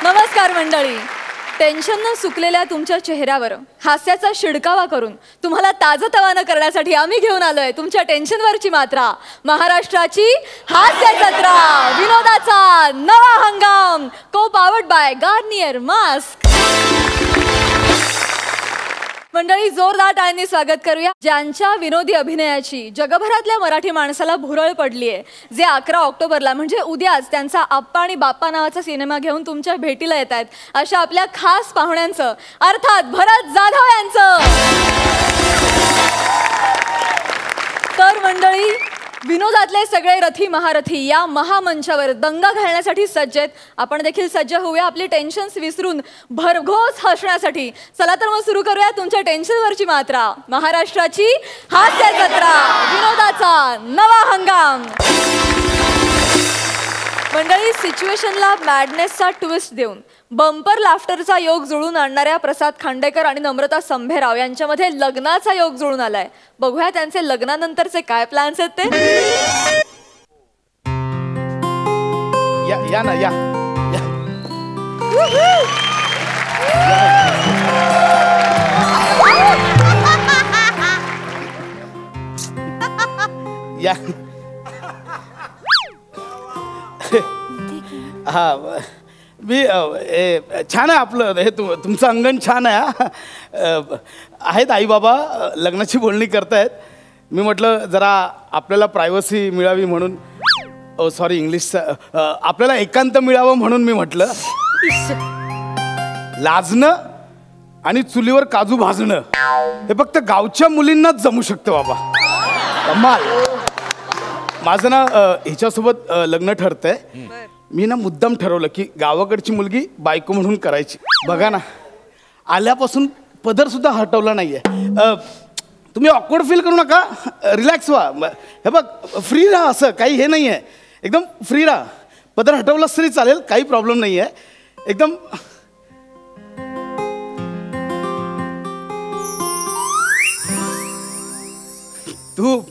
नमस्कार मंडळी. टेन्शननं सुकलेल्या तुमच्या चेहऱ्यावर हास्याचा शिडकावा करून तुम्हाला ताजतवानं करण्यासाठी आम्ही घेऊन आलोय तुमच्या टेन्शनवरची मात्रा, महाराष्ट्राची हास्य जत्रा, विनोदाचा नवा हंगाम, को पावर्ड बाय गार्नियर मास्क. मंडळी, जोरदार टाळ्यांनी स्वागत करूया ज्यांच्या विनोदी अभिनयाची जगभरातल्या मराठी माणसाला भुरळ पडलीये, जे 11 ऑक्टोबरला म्हणजे उद्याच त्यांचा आप्पा आणि बाप्पा नावाचा सिनेमा घेऊन तुमच्या भेटीला येत आहेत, अशा आपल्या खास पाहुण्यांचं, अर्थात भरत जाधव यांचं. तर मंडळी, विनोदातले सगळे रथी महारथी या महामंचावर दंगा घालण्यासाठी सज्ज आहेत. आपण देखील सज्ज होऊया आपली टेन्शन्स विसरून भरघोस हसण्यासाठी. चला तर मग सुरू करूया तुमच्या टेन्शनवरची मात्रा, महाराष्ट्राची हास्य जत्रा, विनोदाचा नवा हंगाम. मंडळी, सिच्युएशनला मॅडनेसचा ट्विस्ट देऊन बंपर लाफ्टरचा योग जुळून आणणाऱ्या प्रसाद खांडेकर आणि नम्रता संभेराव यांच्यामध्ये लग्नाचा योग जुळून आलाय. बघूया त्यांचे लग्नानंतरचे काय प्लॅन्स आहेत ते. या ना या या हा मी छान आहे आपलं हे तुमचं अंगण छान आहे. आहेत आई बाबा लग्नाची बोलणी करतायत. मी म्हटलं जरा आपल्याला प्रायव्हसी मिळावी म्हणून, सॉरी इंग्लिशचं, आपल्याला एकांत मिळावं म्हणून मी म्हटलं लाजणं आणि चुलीवर काजू भाजणं हे फक्त गावच्या मुलींनाच जमू शकतं बाबा. कमाल. माझं ना हिच्यासोबत लग्न ठरतंय. मी ना मुद्दाम ठरवलं की गावाकडची मुलगी बायको म्हणून करायची. बघा ना, आल्यापासून पदर सुद्धा हटवला नाहीये. तुम्ही ऑकवर्ड फील करू नका, रिलॅक्स व्हा. हे बघ, फ्री राहा, असं काही हे नाही आहे, एकदम फ्री राहा. पदर हटवलाच तरी चालेल, काही प्रॉब्लेम नाही आहे. एकदम तू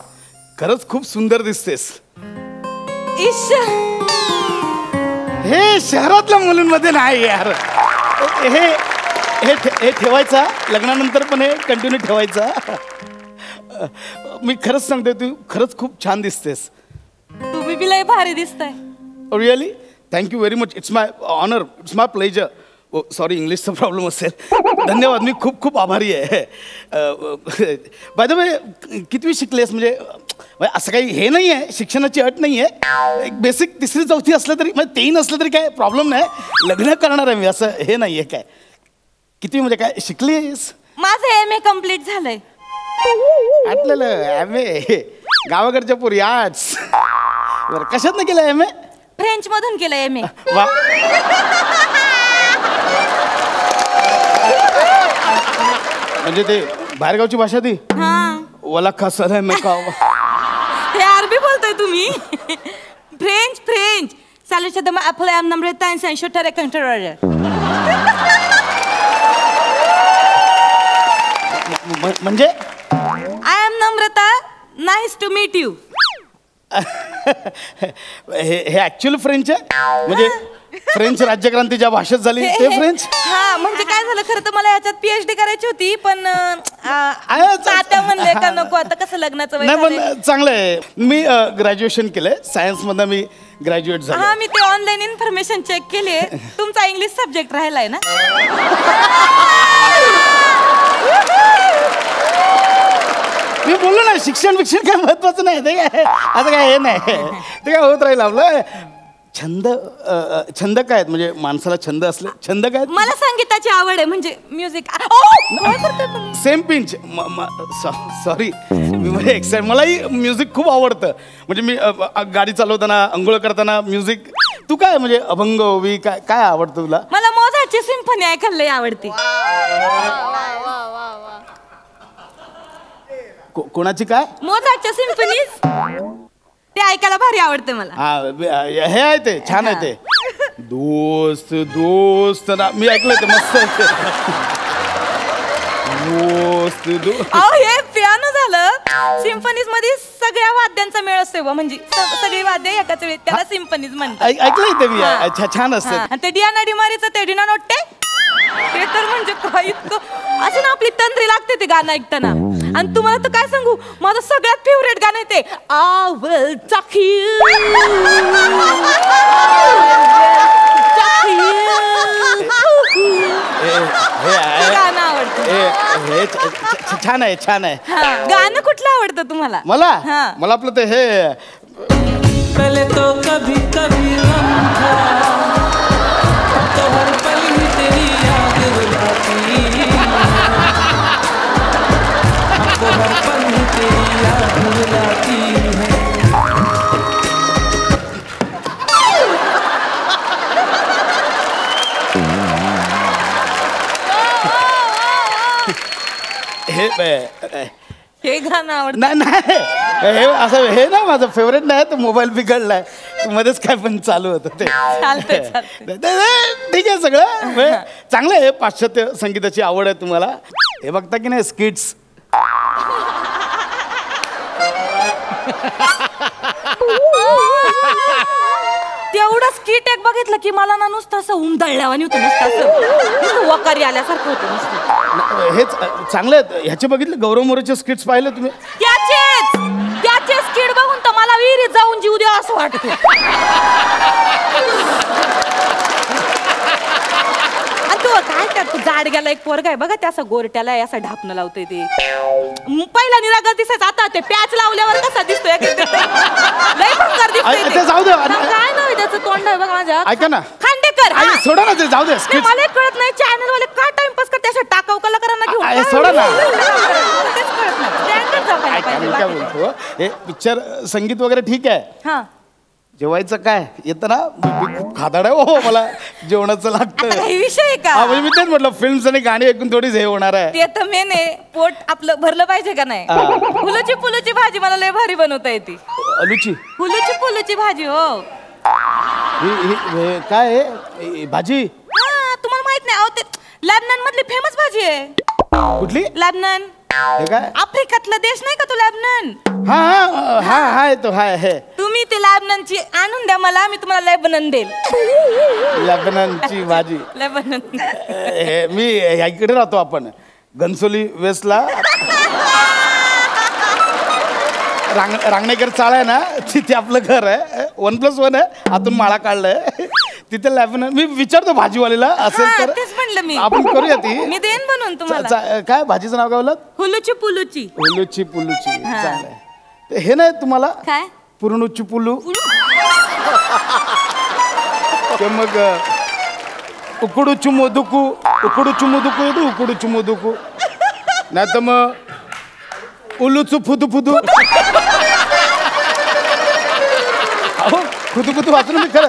खरंच खूप सुंदर दिसतेस. हे शहरातल्या मुलींमध्ये नाही यार. हे हे हे ठेवायचा लग्नानंतर पण हे कंटिन्यू ठेवायचा. मी खरंच सांगते, तू खरंच खूप छान दिसतेस. तुम्ही बी लय भारी दिसताय. Really thank you very much. It's my honour, it's my pleasure. Oh sorry, इंग्लिशचा प्रॉब्लेम असेल. धन्यवाद, मी खूप खूप आभारी आहे. बाय द वे, कितवी शिकलेस? म्हणजे असं काही हे नाही आहे, शिक्षणाची अट नाही आहे. एक बेसिक 3री 4थी असलं तरी, म्हणजे 3 नसलं तरी काय प्रॉब्लेम नाही. लग्न करणार आहे मी, असं हे नाही आहे काय. किती म्हणजे काय शिकलीस? माझं MA कम्प्लीट झालंय. आटलेलं MA गावाकडच्या पुरी आर्ट्स. बरं, कशातनं केलं MA? फ्रेंच मधून केलं MA. वा, म्हणजे ते बाहेरगावची भाषा ती वला कसं आहे मैं का. हे अरबी बोलताय तुम्ही? फ्रेंच फ्रेंच सालेच्या दमा आपले आम नम्रता आणि संशोधक कंट्रोलर. म्हणजे I am Namrata, nice to meet you. हे ऍक्च्युअल फ्रेंच आहे? म्हणजे फ्रेंच राज्यक्रांती ज्या भाषेत झाली ते फ्रेंच? हा, म्हणजे काय झालं, खरं तर मला याच्यात PhD करायची होती, पण आता म्हणले का नको, आता कसं लग्नाचं. नाही पण चांगलं आहे. मी ग्रॅज्युएशन केलंय सायन्समधनं, मी ग्रॅज्युएट झालो. हा, मी ते ऑनलाईन इन्फॉर्मेशन चेक केली. तुमचा इंग्लिश सब्जेक्ट राहिलाय ना? मी बोललो ना, शिक्षण विक्षण काय महत्वाचं नाही. ते काय असं काय हे नाही, ते काय होत राहील आपलं. छंद छंद काय आहेत? म्हणजे माणसाला छंद असले छंद काय? मला संगीताची आवड आहे, म्हणजे म्युझिक. Same pinch. सॉरी, मी म्हणजे एक्साइट, मलाही म्युझिक खूप आवडतं. म्हणजे मी गाडी चालवताना, अंघोळ करताना म्युझिक. तू काय म्हणजे अभंग ओवी काय काय आवडतं तुला? मला मोझार्टची सिम्फनी ऐकायला लय आवडते. कोणाची काय? मोझार्टच्या सिम्फनीज, ते ऐकायला भारी आवडते मला. हा, हे आहे ते छान आहे ते. दोस्त दोस्त ना, मी ऐकलं ते मस्त आहे ते. दोस्त दोस्त. हे पियानो झालं सिम्फनीज मध्ये सगळ्या वाद्यांचा मेळ असतो म्हणजे सगळी वाद्य एकाच वेळी त्याला सिम्फनीज म्हणतात. ऐकलंय ते मी. अच्छा, छान असतं. आणि ते डिया नडीमारीचं ते डिना नोट्टे ते तर म्हणजे काय इतकं असं ना आपली तंद्री लागते ते गाणं ऐकताना. आणि तुम्हाला तर काय सांगू माझं सगळ्यात फेवरेट गाणं आहे ते I will talk you. गाणं आवडतं. छान आहे, छान आहे. गाणं कुठलं आवडतं तुम्हाला? मला आपलं ते हे पहले तो कभी कभी गम था, अब तो हर पल ही तेरी याद रुलाती है, अब तो हर पल ही तेरी याद रुलाती है. हे गाणं आवडतं. नाही हे असं हे ना माझं फेवरेट नाही. तो मोबाईल बिघडलाय मध्येच काय पण चालू होतं ते. ठीक आहे सगळं चांगलं आहे. पाश्चात्य संगीताची आवड आहे तुम्हाला. हे बघता की नाही स्किट्स? तेवढं स्किट एक बघितलं की मला ना नुसतं असं उमदळल्यावानी होतं. नुसतं वकारी आल्यासारखं होतं नुसतं. हेच चांगलं आहे. ह्याचे बघितले गौरव मोरेचे स्किट्स पाहिले तुम्ही? त्याचे स्किट बघून तर मला विहिरीत जाऊन जीव द्या असं वाटतं. तो काय करतो जाड गेला एक पोरगा आहे बघा त्या असं गोरट्याला असं ढापणं लावतोय ते. पहिला निरागस दिसायचं आता ते पॅच लावल्यावर कसा दिसतोय लय भंगार दिसतोय. जाऊ दे. काय नाव त्याचं तोंड आहे बघा माझ्या. ऐका ना खांडेकर. सोडा ना ते जाऊ दे. मला कळत नाही चॅनल वाले का टाइमपास करते अशा टाकाऊ कलाकारांना घेऊन. सोडा ना. काय बोलतो हे पिक्चर संगीत वगैरे ठीक आहे. हा जेवायचं काय येतं ना खूप खादाड आहे. हो मला जेवणाचं लागतं. काही विषय का? म्हणजे मी तेच म्हटलं फिल्म्स आणि गाणी ऐकून थोडीच हे होणार आहे. ते तर मेन आहे. पोट आपलं भरलं पाहिजे का नाही. फुलूची भाजी मला लय भारी बनवता येते. अलूची फुलूची भाजी. हो काय आहे भाजी? तुम्हाला माहित नाही अहो ते लेबनन मधली फेमस भाजी आहे. कुठली? लेबनन. हे काय आफ्रिकातला देश नाही का तो लेबनन? हा तो हाय हे. तुम्ही ते लेबननची आणून द्या मला मी तुम्हाला लेबनन देईल. लेबननची भाजी. लेबनन मी इकडे राहतो आपण घनसोली वेस्टला. रांगणेकर चाळ आहे ना तिथे आपलं घर आहे. 1+1 आहे. आतून माळा काढलाय तिथे लेबनन. मी विचारतो भाजीवालीला असेल तर तेच म्हणलं मी आपण करूया ती. मी देईन बनवून तुम्हाला. काय भाजीचं नाव काय बोलत? हुलूची पुलूची. चांगलंय. हे नाही तुम्हाला काय पुरणुची पुलू? मग उकडूची मोदुकू येतो. उकडूची मोदुकू नाही तर मग उलूचू फुदू. अहो खुदू वाचून मी खरं.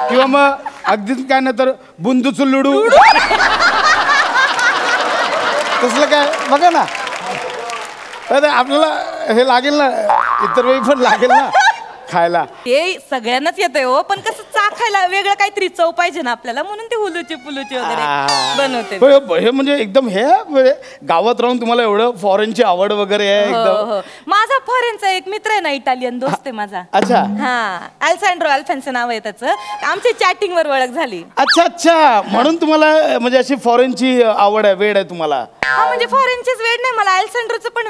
किंवा मग अगदीच काय नाही तर बुंदूचं लुडू तसलं काय बघा ना. आपल्याला हे लागेल ना इतर वेळी पण लागेल ना खायला. ते सगळ्यांनाच येतंय हो पण कसं चाखायला वेगळं काहीतरी चव पाहिजे ना आपल्याला म्हणून ते हुलूची पुलूची वगैरे बनवते. हे म्हणजे एकदम हे गावात राहून तुम्हाला एवढं फॉरेनची आवड वगैरे आहे एकदम. माझा फॉरेनचा एक मित्र आहे ना इटालियन दोस्त आहे माझा. अच्छा. हा अल्सँड्रो अल्फेन्सो नाव आहे त्याचं. आमची चॅटिंग वर ओळख झाली. अच्छा म्हणून तुम्हाला म्हणजे अशी फॉरेनची आवड आहे वेड आहे तुम्हाला? हा म्हणजे फॉरेनचीच वेड नाही मला अल्सँड्रोचं पण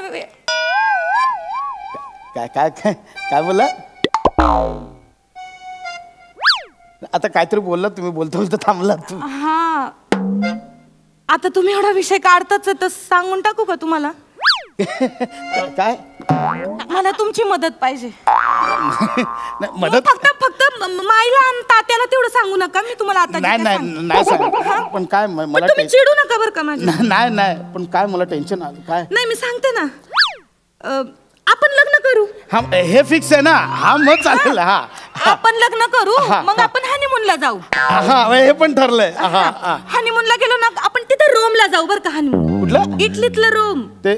काय काय काय काय बोला? आता काहीतरी बोलला तुम्ही. बोलता थांबला तुम्ही. हा आता तुम्ही एवढा विषय काढताच तर सांगून टाकू का तुम्हाला? काय? मला तुमची मदत पाहिजे. मदत फक्त माईला आणि तात्याला तेवढं सांगू नका. मी तुम्हाला आता नाही सांग. पण काय मला तुम्ही चिडू नका बरं का माझ्या. नाही पण काय मला टेन्शन आलं. काय नाही मी सांगते ना आपण लग्न करू. हा हे फिक्स आहे ना. हा मग चालेल. हा आपण लग्न करू मग आपण हनीमूनला जाऊ. हा हे पण ठरलंय. हनीमूनला गेलो ना आपण तिथे रोमला जाऊ बरं का. हनीमून कुठलं? इटलीतलं रोम. ते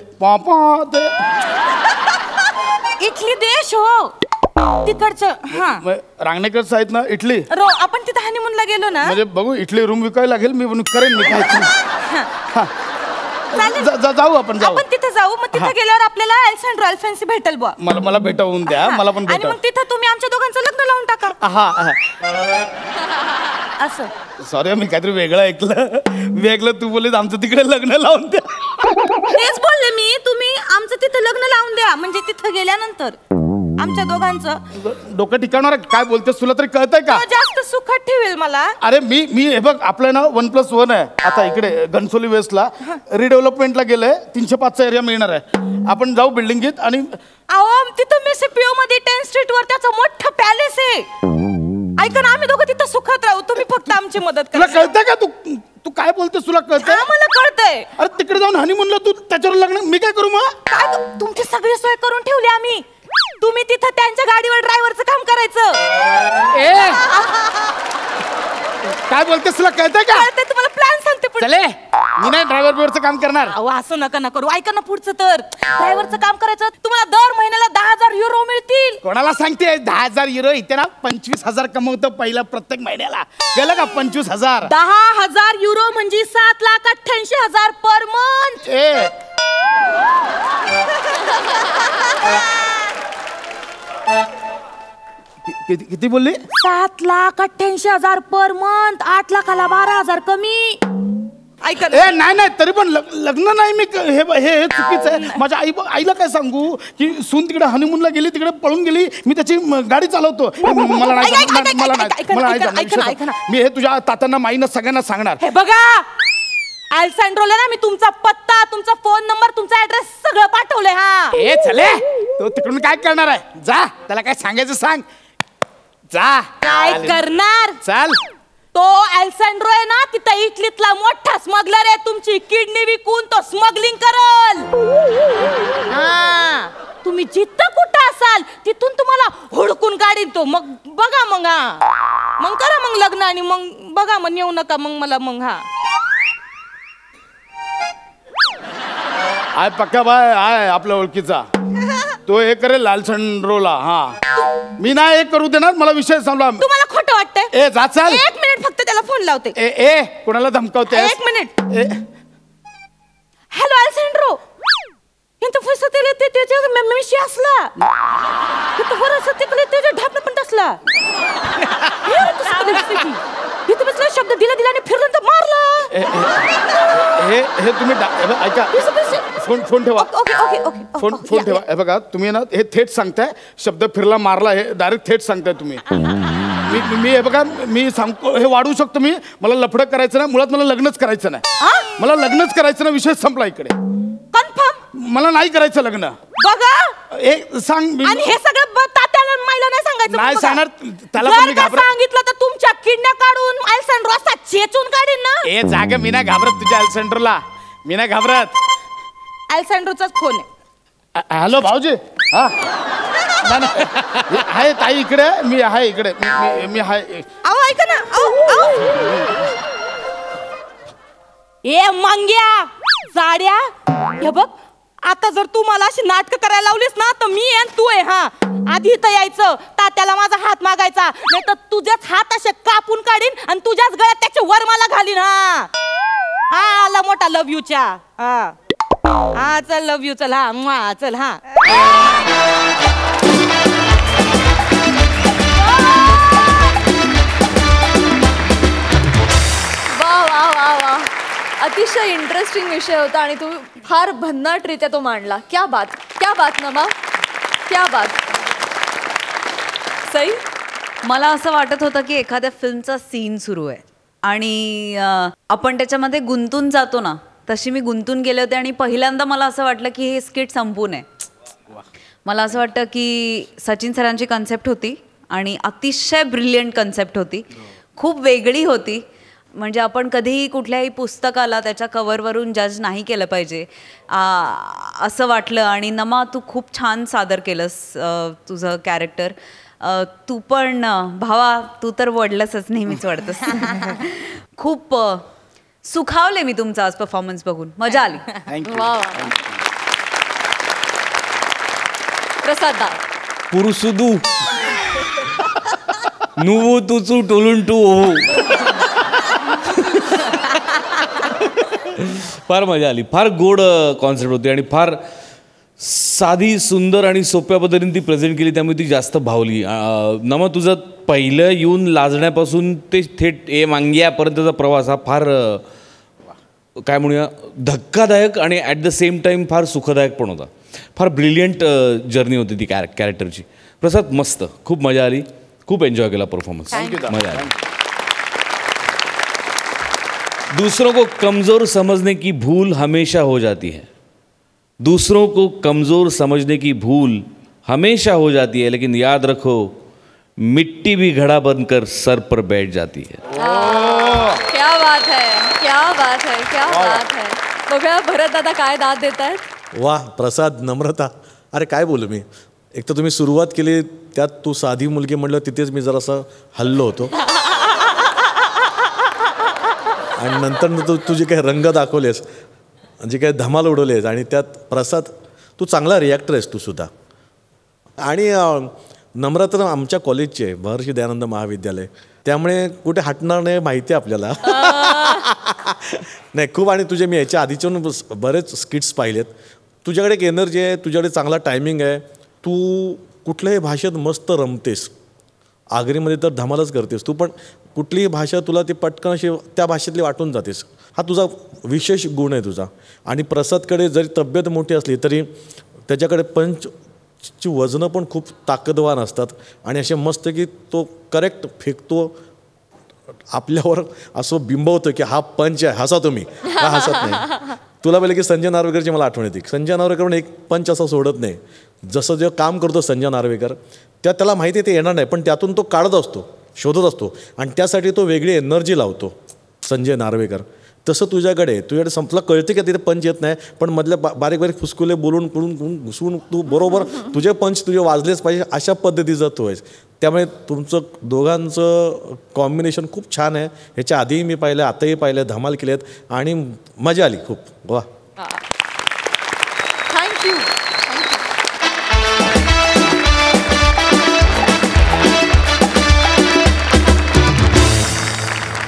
ते इटली देश हो तिकडचं. हा रांगणेकर आहेत ना इटली. आपण तिथे हनीमूनला गेलो ना म्हणजे बघू इटली रूम विकायला लागेल. मी करेन मी काय. जाऊ आपण जाऊ. आपण तिथे जाऊ, मग तिथे गेल्यावर आपल्याला अलेक्झांड्रो अल्फोन्सी भेटेल बुवा. मला भेटवून द्या, मला पण आणि भेटव. मग तिथे तुम्ही आमच्या दोघांचं लग्न लावून टाका. हा असं. सॉरी मी काहीतरी वेगळं ऐकलं. तू बोललीस आमचं तिकडे लग्न लावून द्या. तेच बोलले मी, तुम्ही आमचं तिथं लग्न लावून द्या, म्हणजे तिथं गेल्यानंतर आमच्या दोघांचं डोकं ठिकाणावर काय बोलतेस, तुला तरी कळतंय का? जास्त सुखात ठेवेल मला. अरे मी हे बघ, आपलं ना 1+1 आहे आता इकडे घनसोली वेस्टला रिडेव्हलपमेंटला गेलंय. 305चा एरिया मिळणार आहे. आपण जाऊ बिल्डिंगीत आणि अहो तिथं मिसिपिओ मध्ये 10th स्ट्रीट वर त्याचं मोठं पॅलेस आहे. ऐका ना, आम्ही दोघं तिथं सुखात राहू, तुम्ही फक्त आमची मदत तुला करा. कळतंय का? तू काय बोलतेस, तुला कळतंय? मला कळतंय. अरे तिकडे जाऊन हनीमूनला तू त्याच्यावर लग्न, मी काय करू मग? काय तुमची सगळी सोय करून ठेवली आम्ही. तुम्ही तिथं त्यांच्या गाडीवर ड्रायव्हरचं काम करायचं. काय बोलतेस, तुला कळतंय का? कळतंय, तुम्हाला प्लॅन सांगते पुढे. चले, मी नाही ड्रायव्हर बिवरचं काम करणार. अहो असं नका करू. ऐका ना पुढचं, तर ड्रायव्हरचं काम करायचं, तुम्हाला दर महिन्याला 10,000 युरो मिळतील. कोणाला सांगते 10,000 युरो? इथे ना 25,000 कमवतो पहिला प्रत्येक महिन्याला. गेलं का 25,000? 10,000 युरो म्हणजे 7,88,000 पर मंथ. किती बोलली? 7,88,000 पर मंथ. 8 लाखाला 12,000 कमी. ऐका ना. नाही तरी पण लग्न नाही मी हे चुकीचं आहे. माझ्या आईला काय सांगू की सून तिकडे हनीमूनला गेली, तिकडे पळून गेली, मी त्याची गाडी चालवतो. मला नाही. मी हे तुझ्या तात्यांना, माईना सगळ्यांना सांगणार. हे बघा अलेक्झांड्रोला ना मी तुमचा पत्ता, तुमचा फोन नंबर, तुमचा ऍड्रेस सगळं पाठवलंय. हा हे चले, तो तिकडून काय करणार आहे? जा, त्याला काय सांगायचं सांग. जा. काय करणार? चाल. तो अलेक्झांड्रो आहे ना, तिथं इटलीतला मोठा स्मगलर आहे. तुमची किडनी विकून तो स्मगलिंग करल. हा, तुम्ही जिथं कुठं असाल तिथून तुम्हाला हुडकून काढीन तो. मग बघा, मग करा मग लग्न, आणि मग बघा, मग येऊ नका मग मला. मग हा आय पक्का बाय आहे आपल्या ओळखीचा. तो हे करेल अलेक्झांड्रोला. हा, मी नाही हे करू देणार. मला विषय सांगला. तुम्हाला खोटं वाटतंय? ए जा, चाल. 1 मिनिट फक्त त्याला फोन लावते. ए कोणाला धमकावते? 1 मिनिट. हॅलो अलेक्झांड्रो, इंत फसतेले ते त्याच्या मेमेशी असला. इथं वरस तिकडे त्याच्या ढापण पण तसला. इथं बसला, शब्द दिला आणि फिरून तर मारला. हे तुम्ही ऐका, फोन ठेवा. ओके. फोन ठेवा. हे बघा, तुम्ही ना हे थेट सांगताय, शब्द फिरला मारला, हे डायरेक्ट थेट सांगताय तुम्ही. मी हे बघा, मी सांगतो, हे वाढवू शकतो मी. मला लफडं करायचं ना, मुळात मला लग्नच करायचं नाही. मला लग्नच करायचं ना, विषय संपला इकडे. कन्फर्म? मला नाही करायचं लग्न. बघा सांग. आणि हे सगळं तात्याला मायला नाही सांगायचं. नाही सांगणार त्याला. सांगितलं तर तुमच्या किडण्या काढून अलेक्झांड्रो असा चेचून काढीन ना. ए जागा, मी नाही घाबरत तुझ्या अलेक्झांड्रोला. मी नाही घाबरत. अलेक्झांड्रोचाच फोन आहे. हॅलो भाऊजी. हा आहे ताई इकडे, मी आहे इकडे. मी आहे. अहो ऐका ना. ए मंग्या जाड्या, हे बघ, आता जर तू मला अशी नाटक करायला लावलीस ना, तर मी आणि तू आहे. हा, आधी इथं यायचं, तात्याला माझा हात मागायचा, नाही तर तुझ्याच हात असे कापून काढीन आणि तुझ्याच गळ्यात त्याचे वर मला घालीन. हा आला मोठा लव यूच्या. हा चल, लव यू. चल. हा चल. हा वा. अतिशय इंटरेस्टिंग विषय होता आणि तू फार भन्नाटरित्या तो मांडला. क्या बात नमा, क्या बात. सई, मला असं वाटत होतं की एखाद्या फिल्मचा सीन सुरू आहे आणि आपण त्याच्यामध्ये गुंतून जातो ना, तशी मी गुंतून गेले होते. आणि पहिल्यांदा मला असं वाटलं की हे स्किट संपू नये. मला असं वाटतं की सचिन सरांची कन्सेप्ट होती आणि अतिशय ब्रिलियंट कन्सेप्ट होती. खूप वेगळी होती. म्हणजे आपण कधीही कुठल्याही पुस्तकाला त्याच्या कव्हरवरून जज नाही केलं पाहिजे असं वाटलं. आणि नमा, तू खूप छान सादर केलंस तुझं कॅरेक्टर. तू पण भावा, तू तर वडलंसच, नेहमीच वडतंस. खूप सुखावले मी तुमचा आज परफॉर्मन्स बघून. मजा आली. वा. प्रसाद दा. पुरुषुदू నువ్వు తుచు టొలుంటూ फार मजा आली. फार गोड कॉन्सेप्ट होती आणि फार साधी सुंदर आणि सोप्या पद्धतीने ती प्रेझेंट केली, त्यामुळे ती जास्त भावली. नमा तुझं पहिलं येऊन लाजण्यापासून ते थेट मांग्यापर्यंतचा प्रवास हा फार काय म्हणूया धक्कादायक आणि ॲट द सेम टाईम फार सुखदायक पण होता. फार ब्रिलियंट जर्नी होती ती कॅरेक्टरची. प्रसाद मस्त, खूप मजा आली, खूप एन्जॉय केला परफॉर्मन्स, मजा आली. दूसरों को कमज़ोर समझने की भूल हमेशा हो जाती है. दूसरों को कमज़ोर समझने की भूल हमेशा हो जाती है, लेकिन याद रखो मिट्टी भी घड़ा बनकर सर पर बैठ जाती है. क्या बात है, क्या बात है, क्या बात है. बघूया भरत दादा काय दाद देत आहेत. वा प्रसाद, नम्रता, अरे काय बोलू मी. एक तर तुम्ही सुरुवात केली त्यात तू साधी मुलगी म्हटलं, तिथेच मी जरासं हल्लो होतो. आणि नंतर तुझे काही रंग दाखवलेस, जे काही धमाल उडवलेस, आणि त्यात प्रसाद तू चांगला रिॲक्टर आहेस तू सुद्धा. आणि नम्रता आमच्या कॉलेजची आहे, महर्षी दयानंद महाविद्यालय, त्यामुळे कुठे हटणार नाही माहिती आहे आपल्याला. नाही खूप. आणि तुझे मी याच्या आधीचे बरेच स्किट्स पाहिलेत. तुझ्याकडे एक एनर्जी आहे, तुझ्याकडे चांगला टायमिंग आहे, तू कुठल्याही भाषेत मस्त रमतेस. आगरीमध्ये तर धमालच करतेस तू, पण कुठलीही भाषा तुला ती पटकन अशी त्या भाषेतली वाटून जातेस. हा तुझा विशेष गुण आहे तुझा. आणि प्रसादकडे जरी तब्येत मोठी असली तरी त्याच्याकडे पंचची वजनं पण खूप ताकदवान असतात, आणि असे मस्त की तो करेक्ट फेकतो, आपल्यावर असं बिंबवतो की हा पंच आहे, हसा तुम्ही, हा हसत नाही. तुला पहिले की संजय नार्वेकरची मला आठवण येते. संजय नार्वेकर एक पंच असा सोडत नाही. जसं जे काम करतो संजय नार्वेकर, त्याला माहिती आहे ते येणार नाही, पण त्यातून तो काढत असतो, शोधत असतो, आणि त्यासाठी तो वेगळी एनर्जी लावतो संजय नार्वेकर. तसं तुझ्याकडे संपला कळते की तिथे पंच येत नाही, पण मधल्या बारीक बारीक फुसकुले बोलून घुसून तू बरोबर तुझे पंच तुझे वाजलेच पाहिजे अशा पद्धतीचा तो आहेस. त्यामुळे तुमचं दोघांचं कॉम्बिनेशन खूप छान आहे. ह्याच्या आधीही मी पाहिलं, आताही पाहिलं, धमाल केलेत आणि मजा आली खूप. वा, थँक्यू.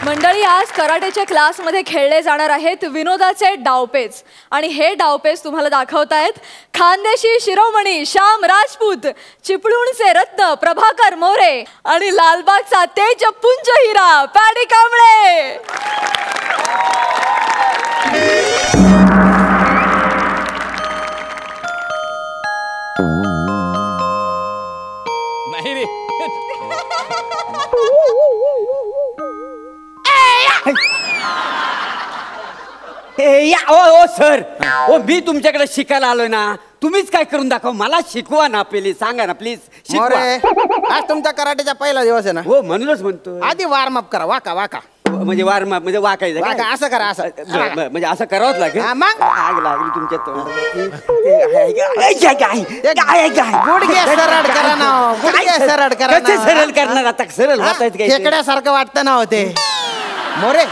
मंडळी, आज कराटेच्या क्लासमध्ये खेळले जाणार आहेत विनोदाचे डावपेच, आणि हे डावपेच तुम्हाला दाखवतायत खानदेशी शिरोमणी श्याम राजपूत, चिपळूणचे रत्न प्रभाकर मोरे आणि लालबागचा तेजपुंज हिरा पॅडी कांबळे. नाही रे, या ओ सर, ओ मी तुमच्याकडे शिकायला आलोय ना, तुम्हीच काय करून दाखवा, मला शिकवा ना, प्लीज सांगा ना, प्लीज शिकवा. आज तुमच्या कराटेचा पहिला दिवस आहे ना. हो म्हणूनच म्हणतो, आधी वॉर्मअप करा. वाका वाका म्हणजे वार्म म्हणजे वाकायचं वाका, काय? असं करा, असं म्हणजे असं करावंच लागेल. हा, मग? आग लागली तुमच्या गुडघे सरळ करा ना, गुडघे सरळ करा ना. सरळ करणार आता, सरळ वाचायचं काय? खेकड्यासारखं वाटतं ना होते मोरे.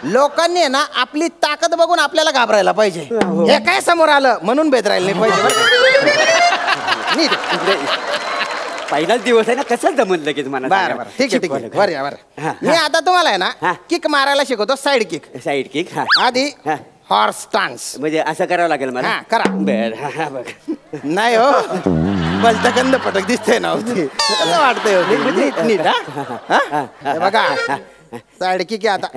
लोकांनी आहे ना आपली ताकद बघून आपल्याला घाबरायला पाहिजे. हे काय समोर आलं म्हणून बेदरायला नाही पाहिजे. नीट. पहिलाच दिवस आहे ना, कसं जमलं लगेच मला? बरं बरं, ठीक आहे ठीक आहे, बरं बरं. मी आता तुम्हाला आहे ना किक मारायला शिकवतो, साईड किक. Side kick. आधी हॉर्स स्टान्स. म्हणजे असं करावं लागेल मला? हा, करा. बर, बघ. नाही हो, बलतकंद पटक दिसते ना होती, कसं वाटतंय होती. नीट नीट. हा, हे बघा साईड किक आता.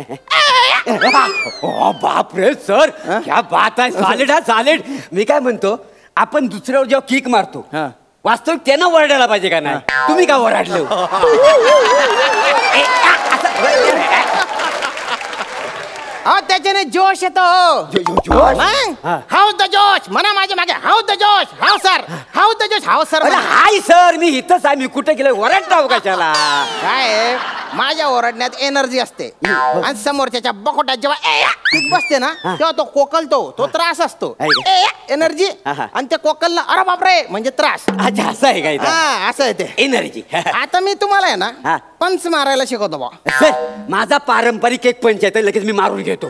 बाप रे सर, क्या बात आहे, सॉलिड हा सॉलिड. मी काय म्हणतो, आपण दुसऱ्यावर जेव्हा किक मारतो, वास्तविक त्यांना ओरडायला पाहिजे का नाही? तुम्ही का ओरडले? त्याच्याने जोश येतो. हाऊ द जोश म्हणा माझ्या मागे. हाऊ द जोश. हाऊ सर, हाऊ द जोश. How sir. हाय सर, मी इथंच आहे. मी कुठे गेलो? ओरडताव कशाला? काय माझ्या ओरडण्यात एनर्जी असते, आणि समोरच्या बकोटात जेव्हा किक बसते ना तेव्हा तो कोकलतो, तो त्रास असतो. एनर्जी, आणि ते कोकलला अरे बापरे म्हणजे त्रास. अच्छा, असं आहे काय? हा, असं आहे ते एनर्जी. आता मी तुम्हाला आहे ना पंच मारायला शिकवतो बा. सर, माझा पारंपरिक एक पंच आहे, लगेच मी मारून घेतो.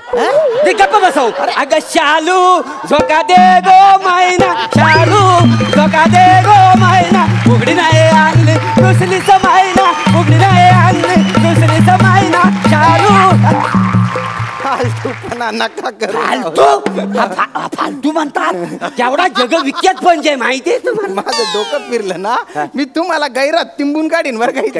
ते गप्प बसव. अगं शालू झोका दे गो मैना, शालू झोका दे गो मैना, उघडी नाही आणली दुसरी समायना, उघडी नाही आणली दुसरी समायना, शालू. फालतूपणा नका करू फालतू म्हणतात केवढा जगविख्यात पंच आहे माहितीये तुम्हाला. माझं डोकं फिरलं ना मी तुम्हाला गैरात तिंबून काढीन बरं काही.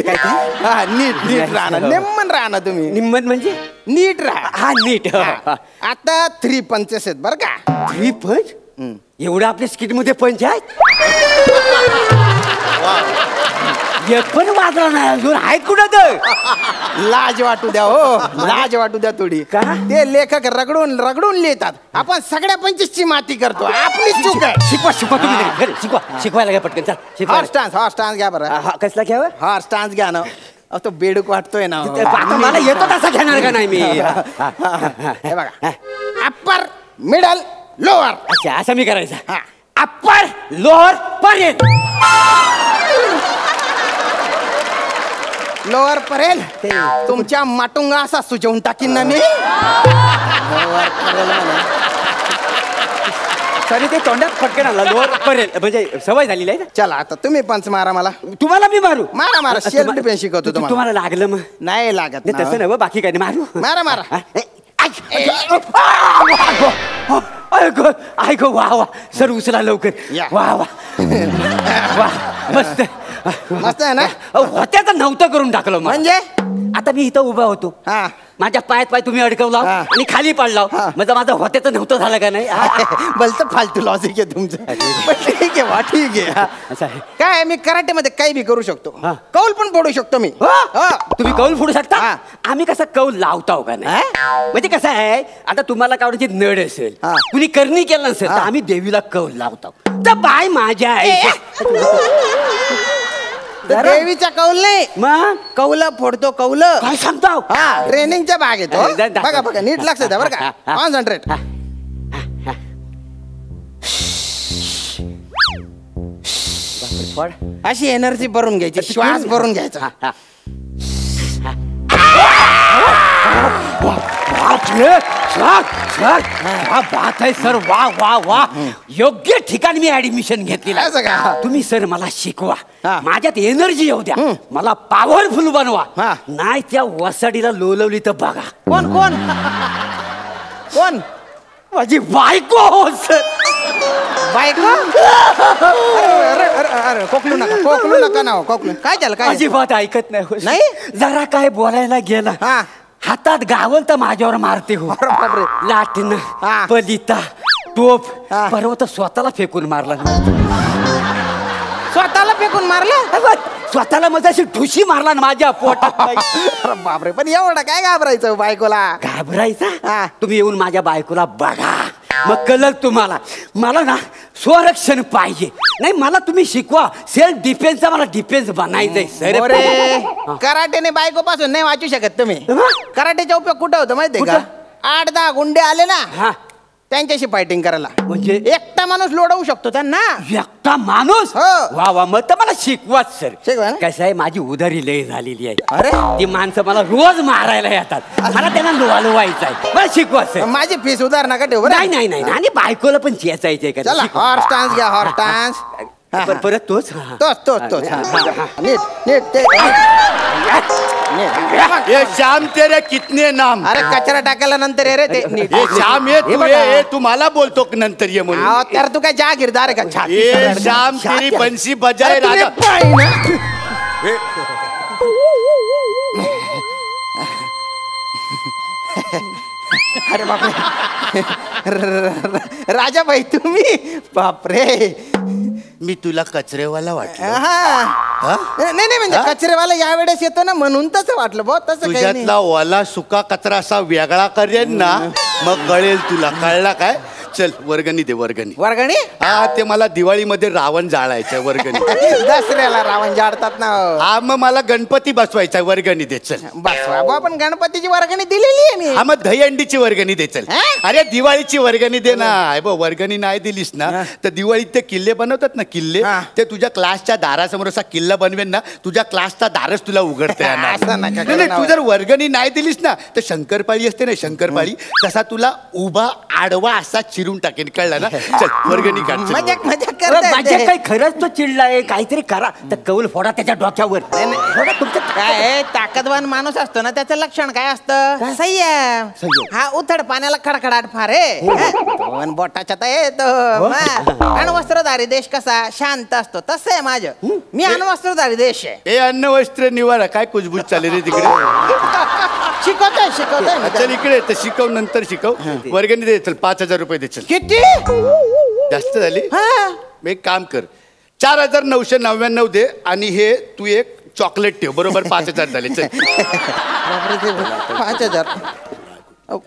हा नीट राहणार नेमन राहणार तुम्ही. निम्मत म्हणजे नीट राहा. हा नीट. आता 3 पंचेस आहेत बरं का. 3 पंच एवढं आपल्या स्किट मध्ये पंच आहेत. एक पण वाजला नाही अजून. आहेत कुठं तर लाज वाटू द्या हो. लाज वाटू द्या थोडी. का? ते लेखक रगडून रगडून लिहितात. आपण सगळ्या पंचेसची माती करतो. आपली चूक आहे. शिकवा तुम्ही शिकवायला घ्या पटकन. हॉर्स डान्स घ्या बरं. कसला घ्यावं. हॉर्स डान्स घ्या ना. तो बेडूक वाटतोय ना. आता मला येतो तसा घेणार का नाही मी. हे बघा अप्पर मिडल लोअर. अच्छा असं मी करायचं. अप्पर लोअर पर्यंत. लोअर परेल तुमच्या माटुंगा असा सुचवून टाकीन ना मी. सॉरी ते तोंडात फटकन आला. लोअर पर्यंत म्हणजे सवय झालेली आहे. चला आता तुम्ही पंच मारा मला. तुम्हाला मी मारू. मारा सेल्फ डिफेन्स शिकवतो तुम्हाला लागलं मग. नाही लागत तसं नव्हे बाकी काय नाही. मारू मारा. ऐको वा वा सर उचला लवकर. वा वा वा मस्त मस्त आहे ना. होत्याचं नव्हतं करून टाकलं म्हणजे आता मी इथं उभा होतो. माझ्या पायात पाय तुम्ही अडकवला आणि खाली पाडला. म्हणजे माझं होत्याचं नव्हतं झालं का नाही. भलतं फालतू लॉजिक आहे तुमचं. ठीक आहे ठीक आहे. काय मी कराटे मध्ये काही बी करू शकतो. कौल पण फोडू शकतो मी. तुम्ही कौल फोडू शकता. आम्ही कसं कौल लावतो का नाही. म्हणजे कसं आहे आता तुम्हाला कावड्याची नड असेल कुणी करणी केलं नसेल तर आम्ही देवीला कौल लावतो. तर बाय माझ्या देवीच्या कौल नाही मग कौल फोडतो. कौल काय सांगतो. ट्रेनिंगच्या भाग येतो. बघा नीट लक्ष द्या बरं का. कॉन्सन्ट्रेट. अशी एनर्जी भरून घ्यायची. श्वास भरून घ्यायचा. बात आहे सर. वा वा वा योग्य ठिकाणी मी ऍडमिशन घेतलेलं. तुम्ही सर मला शिकवा. माझ्यात एनर्जी येऊ द्या. मला पॉवरफुल बनवा. नाही त्या वसाडीला लोलवली तर बघा. कोण कोण कोण माझी बायको हो सर. बायको. अरे खोकलू नका ना. खोकलू काय झालं काय. अजिबात ऐकत नाही. नाही जरा काय बोलायला गेला हातात गावल तर माझ्यावर मारते हो. लाटणं बलिता टोप पर्वत स्वतःला फेकून मारला. स्वतःला फेकून मारला. स्वतःला म्हणजे अशी ठुशी मारला ना माझ्या पोटात. बापरे. पण एवढं काय घाबरायचं बायकोला. घाबरायचा. तुम्ही येऊन माझ्या बायकोला बघा मग कळलं तुम्हाला. मला ना स्वरक्षण पाहिजे. नाही मला तुम्ही शिकवा. सेल्फ डिफेन्सचा मला डिफेन्स बनायचंय सर. कराटेने बायको पासून नाही वाचू शकत तुम्ही. कराटेचा उपयोग कुठं होतो माहितीये का. 8-10 गुंडे आले ना त्यांच्याशी फायटिंग करायला. म्हणजे एकटा माणूस लोडवू शकतो त्यांना. एकटा माणूस. वा वा मग तर मला शिकवाच सर. शिकवा. कसं आहे माझी उधारी लय झालेली आहे. अरे ती माणसं मला रोज मारायला येतात. मला त्यांना लोवायचं आहे. मला शिकवा सर. माझी फीस उधार नका ठेवू. नाही आणि बायकोला पण चेचायचंय का. चला हॉर्स डान्स घ्या. Horse dance. परत तोच नीट. ये श्याम तेरे कितने नाम. अरे कचरा टाकायला नंतर ये रे ते. ये श्याम ये तू मला बोलतो नंतर ये म्हणून. तर तू काय जागीरदार आहे का. ये श्याम तेरी बंसी बजाय राजा. अरे बापरे. राजा भाई तुम्ही. बापरे मी तुला कचरेवाला वाटलं. नाही म्हणजे कचरेवाला यावेळेस येतो ना म्हणून तसं वाटलं भाऊ. तसं तुझ्यातला ओला सुका कचरा असा वेगळा करेन ना मग कळेल तुला. कळला काय. चल वर्गणी दे. वर्गणी. हा ते मला दिवाळीमध्ये रावण जाळायचं. वर्गणी. दसऱ्याला रावण जाळतात ना. हा मग मला गणपती बसवायचा. वर्गणी दे. चल बसवा आपण गणपतीची वर्गणी दिलेली आहे मी. हा मग दहीहंडीची वर्गणी दे. चल अरे दिवाळीची वर्गणी दे ना. वर्गणी नाही दिलीस ना तर दिवाळीत ते किल्ले बनवतात ना किल्ले ते तुझ्या क्लासच्या दारासमोर असा किल्ला बनवेन ना तुझ्या क्लासचा दारच तुला उघडते. तू जर वर्गणी नाही दिलीस ना तर शंकरपाळी असते ना शंकरपाळी तसा तुला उभा आडवा असा चिरून टाकेन, कळलं ना? चल वर्गणी काढ, चल. मजाक मजाक माझ्या करताय काही खरंच तो चिडलाय, काहीतरी करा. तर कौल फोडा त्याच्या डोक्यावर. फोडा तुमच्या काय ताकदवान माणूस असतो ना, त्याचं लक्षण काय असतं? संयम. हा उथड पाण्याला खडखडाट फार आहे. दोन बोटाच्या तर येतो. अण्वस्त्रधारी देश कसा शांत असतो तसं आहे माझं. मी अण्वस्त्रधारी देश आहे. हे अन्न वस्त्र निवारा काय कुजबूज चालली रे तिकडे? शिकवतोय शिकवतोय मी चल त्याला. इकडे तर शिकव, नंतर शिकव. वर्गणी दे, चल 5,000 रुपये दे. चल किती? जास्त झाली. हा. मग एक काम कर, 4,999 दे आणि हे तू एक चॉकलेट ठेव. बरोबर 5,000 झाले. चल. बापरे, ते 5,000.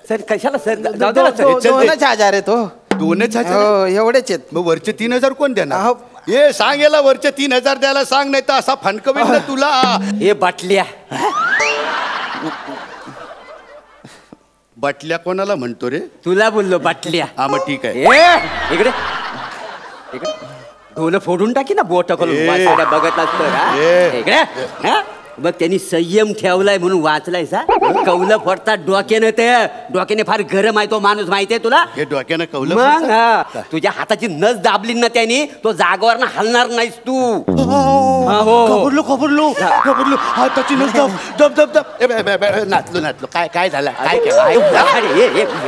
सर कशाला सर जाऊ दे ना सर. चल दे. 2,000 आहेत हो. 2,000? हो एवढेच आहेत. मग वरचे 3,000 कोण देणार? अहो. हे सांग याला वरचे 3,000 द्यायला सांग, नाही तर असा फणकवेल ना तुला. हे बाटल्या बाटल्या कोणाला म्हणतो रे? तुला बोललो बाटल्या. हा मग ठीक आहे. ए इकडे इकडे ढोलं फोडून टाकी ना बोट करून ए. वाचायला बघत असतं का? ए. इकडे हा? बघ त्यांनी संयम ठेवलाय म्हणून वाचलाय सा. कौलं फोडतात डोक्यानं. ते डोक्याने फार गरम आहे तो माणूस, माहितीये तुला? हे डोक्यानं कवलं. मग हा. तुझ्या हाताची नस दाबली ना त्याने, तो जागेवर ना हलणार नाहीस तू. खबरलो हाताची नस दब दब दब. नाचलो काय झालं? काय केलं?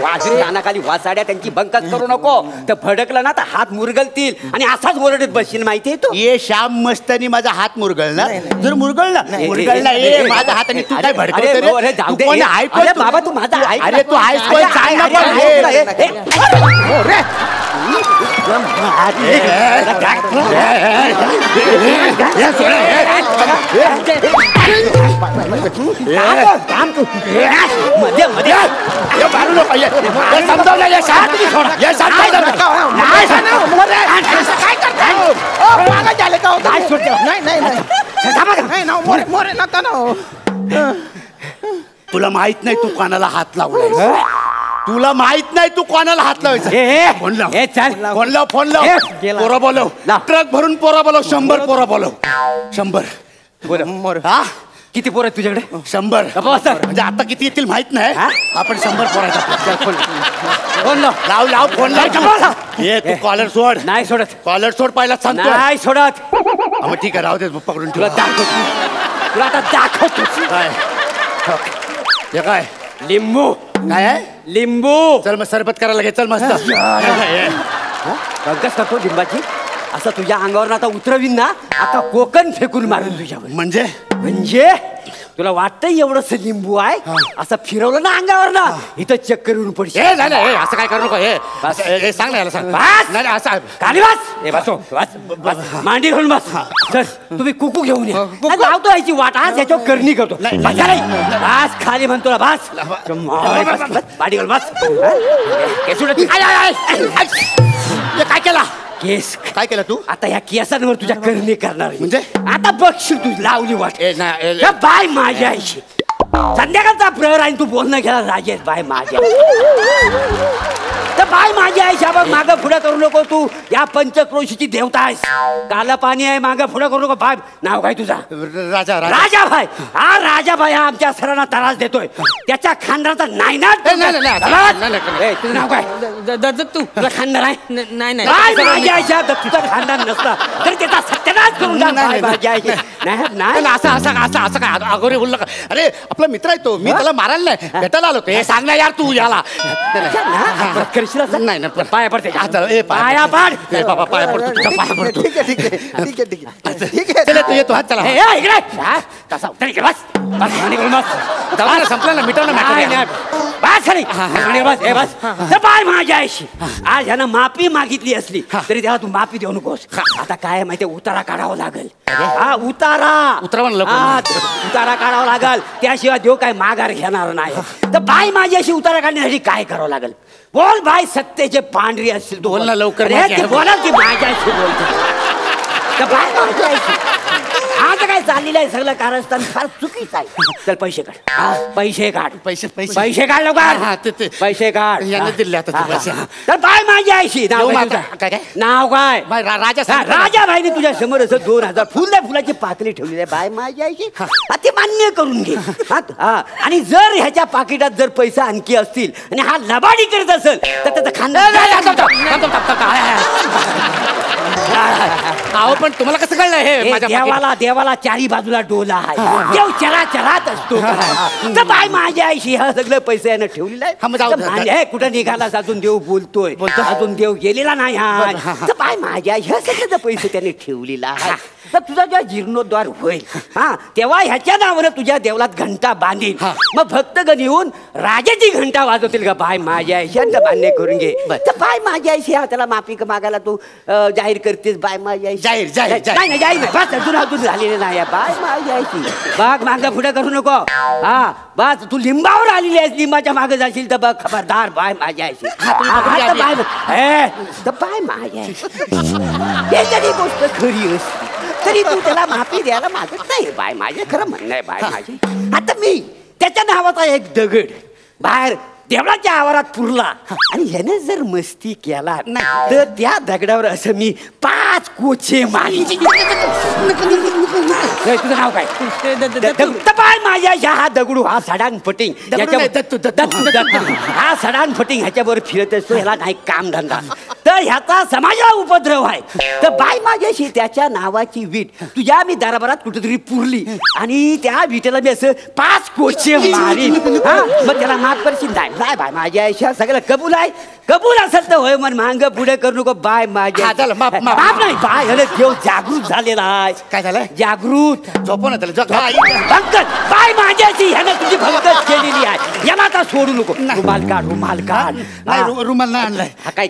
वाजून कानाखाली वासाड्या त्यांची बंकच करू नको. तर भडकलं ना तर हात मुरगलतील आणि असाच ओरडत बसशील, माहितीये तू? ये श्याम मस्तानी माझा हात मुरगळला. जर मुरगळला ए माझा हात आणि तू काय भडकवतो रे? जाऊ तू दे. कोण आहे? अरे बाबा तू माझा ऐक अरे ना. तू आहेस कोण? अरे, सांग ना अरे, पण. अरे, हे. अरे, मध्ये मध्ये हे मारू नको. हे समजावलं. हे शांत सोडा. हे शांत काय करताय? मागं झाले का हो? नाही ना, मोरे नका ना हो. तुला माहित नाही तू कोणाला हात लावलाय? तुला माहित नाही तू कोणाला हात लावायचा? फोन लाव. ए चल फोन लाव. फोन लाव. पोरं बोलव. ट्रक भरून पोरं बोलव. 100 पोरं बोलव. 100. हा किती पोरं आहेत तुझ्याकडे? 100. गप्पा बस. म्हणजे आता किती येतील माहित नाही. आपण 100 पोरायचा. फोन लाव. लाव फोन लाव. ये तू कॉलर सोड. नाही सोडत. कॉलर सोड पहिला सांगतो. नाही सोडत. मग ठीक आहे, राहू दे. पकडून तुला ठेव. दाखवतो. तुला आता दाखवतो. काय हे काय? लिंबू. काय आहे? लिंबू. चल मग सरबत करायला घे. चल मस्त. बघच करतो लिंबाची. असं तुझ्या अंगावर आता उतरवीन ना, आता कोकण फेकून मारून तुझ्यावर. म्हणजे तुला वाटतंय एवढंच लिंबू आहे? असं फिरवलं ना अंगावर ना, इथं चक्कर येऊन पडशील. हे झालं. हे असं काय करू नको. हे सांग ना याला सांग. बस. नाही असं खाली बस. हे बसो. बस. मांडी घालून बस. चल तुम्ही कुकू घेऊन ये. लावतो याची वाट. आज याच्यावर करणी करतो. बस खाली म्हणतो ना. बस. मांडी घालून बस. काय केला? केस काय केलं तू? आता या केसांवर तुझ्या करणी करणार आहे. म्हणजे आता बघशील तू लावली वाट. ए, नाही, ए, या बाय माझ्या आईशी संध्याकाळचा प्रहर आहे. तू बोलणं गेला राजेश बाय माझ्या तर बाय माझ्या आईशी. बघ मागं पुढं करू नको. तू या पंचक्रोशीची देवता आहेस. काला पाणी आहे. मागं पुढं करू नको. बाय नाव काय तुझा? राजा. राजाभाई. हा राजाभाई हा आमच्या सरांना त्रास देतोय. त्याच्या खानदाराचा नायनाट. तुझं नाव काय? दत्त तू. तुला खानदार आहे? नाही नाही. काय माझ्या आईच्या तुझं खानदार नसतं तरी त्याचा सत्यानाश करून टाक. बाय माझ्या आईशी. नाही असं काय अगोरे बोललं का? अरे आपला मित्र आहे तो. मी त्याला मारायला नाही, भेटायला आलो. हे सांग ना यार तू याला. नाही नाही पाया पडते. पाया पाड. बाबा पाया पडतो. तुझ्या पाया पडतो. ठीक आहे. चला तू येतो हात. चला इकडे तसा उत्तर इकडे बस. बस संपला ना. मिटवलं ना. बस खाली. बस. हे बस. तर बाय माझ्या आईशी. आज ह्यानं माफी मागितली असली तरी तेव्हा तू माफी देऊ नकोस. आता काय माहितीये, उतारा काढावा लागेल. हा उतारा. उतारा काढावा लागेल. त्याशिवाय देव काय माघार घेणार नाही. तर बाय माझ्याशी उतारा काढण्यासाठी काय करावं लागेल? बोल बाय. सत्तेचे पांढरी असतील. बोल ना लवकर. बोला की माझ्याशी बोलतो. तर बाय माझ्याशी. आज तुझं काय चाललेलं आहे सगळं कारस्थान फार चुकीचं आहे. चल पैसे काढ. पैसे काढ. पैसे काढ लवकर. पैसे काढ. तर बाय माझी आयशी नाव काय? नाव काय? राजा भाईने तुझ्या समोर असं 2000 फुलाची पातळी ठेवली आहे. बाय माझी आयशी ते मान्य करून घे. आणि जर ह्याच्या पाकिटात जर पैसा आणखी असतील आणि हा लबाडी करत असेल तर त्याचं खानदान. अहो पण तुम्हाला कसं कळलं हे? देवाला चारी बाजूला डोला आहे. देव चराचरात असतो. तर बाय माझ्या आईशी हा सगळं पैसे यानं ठेवलेलं आहे. कुठं निघालास अजून देव बोलतोय. अजून देव गेलेला नाही. तर बाय माझ्या ह्या सगळं पैसे त्याने ठेवलेला आहे. तर तुझा जेव्हा जीर्णोद्धार होईल तेव्हा ह्याच्या नावानं तुझ्या देवलात घंटा बांधील. मग भक्तगण येऊन राजाची घंटा वाजवतील का बाय माझ्या आईशी मान्य करून घे. तर बाय माझ्या आईशी त्याला माफी मागायला तू जाहीर करतेस. बाय माझ्या आईशी नाही जाहीर बस अजून झालेले नाही. बाय माझ्या आईशी बाग मागं पुढे करू नको. बस तू लिंबावर आलेली आहेस. लिंबाच्या मागे जाशील तर बघ खबरदार. बाय माझ्या आईशी तर बाय माझ्या आईशी जरी गोष्ट खरी असते तरी तू त्याला माफी द्यायला मागत नाही. बाय माझे खरं म्हणणं आहे. बाय माझी आता मी त्याच्या नावाचा एक दगड बाहेर देवळाच्या आवारात पुरला आणि ह्याने जर मस्ती केला तर त्या दगडावर असं मी 5 कोचे मारी. तुझं नाव काय? बाय माझ्या हा दगडू हा सडान फटिंग हा सडान फटिंग ह्याच्यावर फिरत असतो. ह्याला नाही काम धंदा. तर ह्याचा समाजाला उपद्रव आहे. तर बाय माझ्याशी त्याच्या नावाची वीट तुझ्या मी दरबारात कुठेतरी पुरली आणि त्या विटेला मी असं 5 कोचे मारी. मग त्याला माफ करशील नाही? बाय बाय माझ्या आयुष्यात सगळं कबूल आहे. कबूल असेल तर होय मन मांग पुढे करू नको. बाय माझ्या माफ नाही. बाय झालं देव जागृत झालेला आहे. काय झालं? जागृत झोपण भक्कत बाय माझ्याशी ह्यानं तुझी भक्कत केलेली आहे. याला आता सोडू नको. रुमाल काढ. रुमाल काढ. रुमाल नाही आणलाय. काय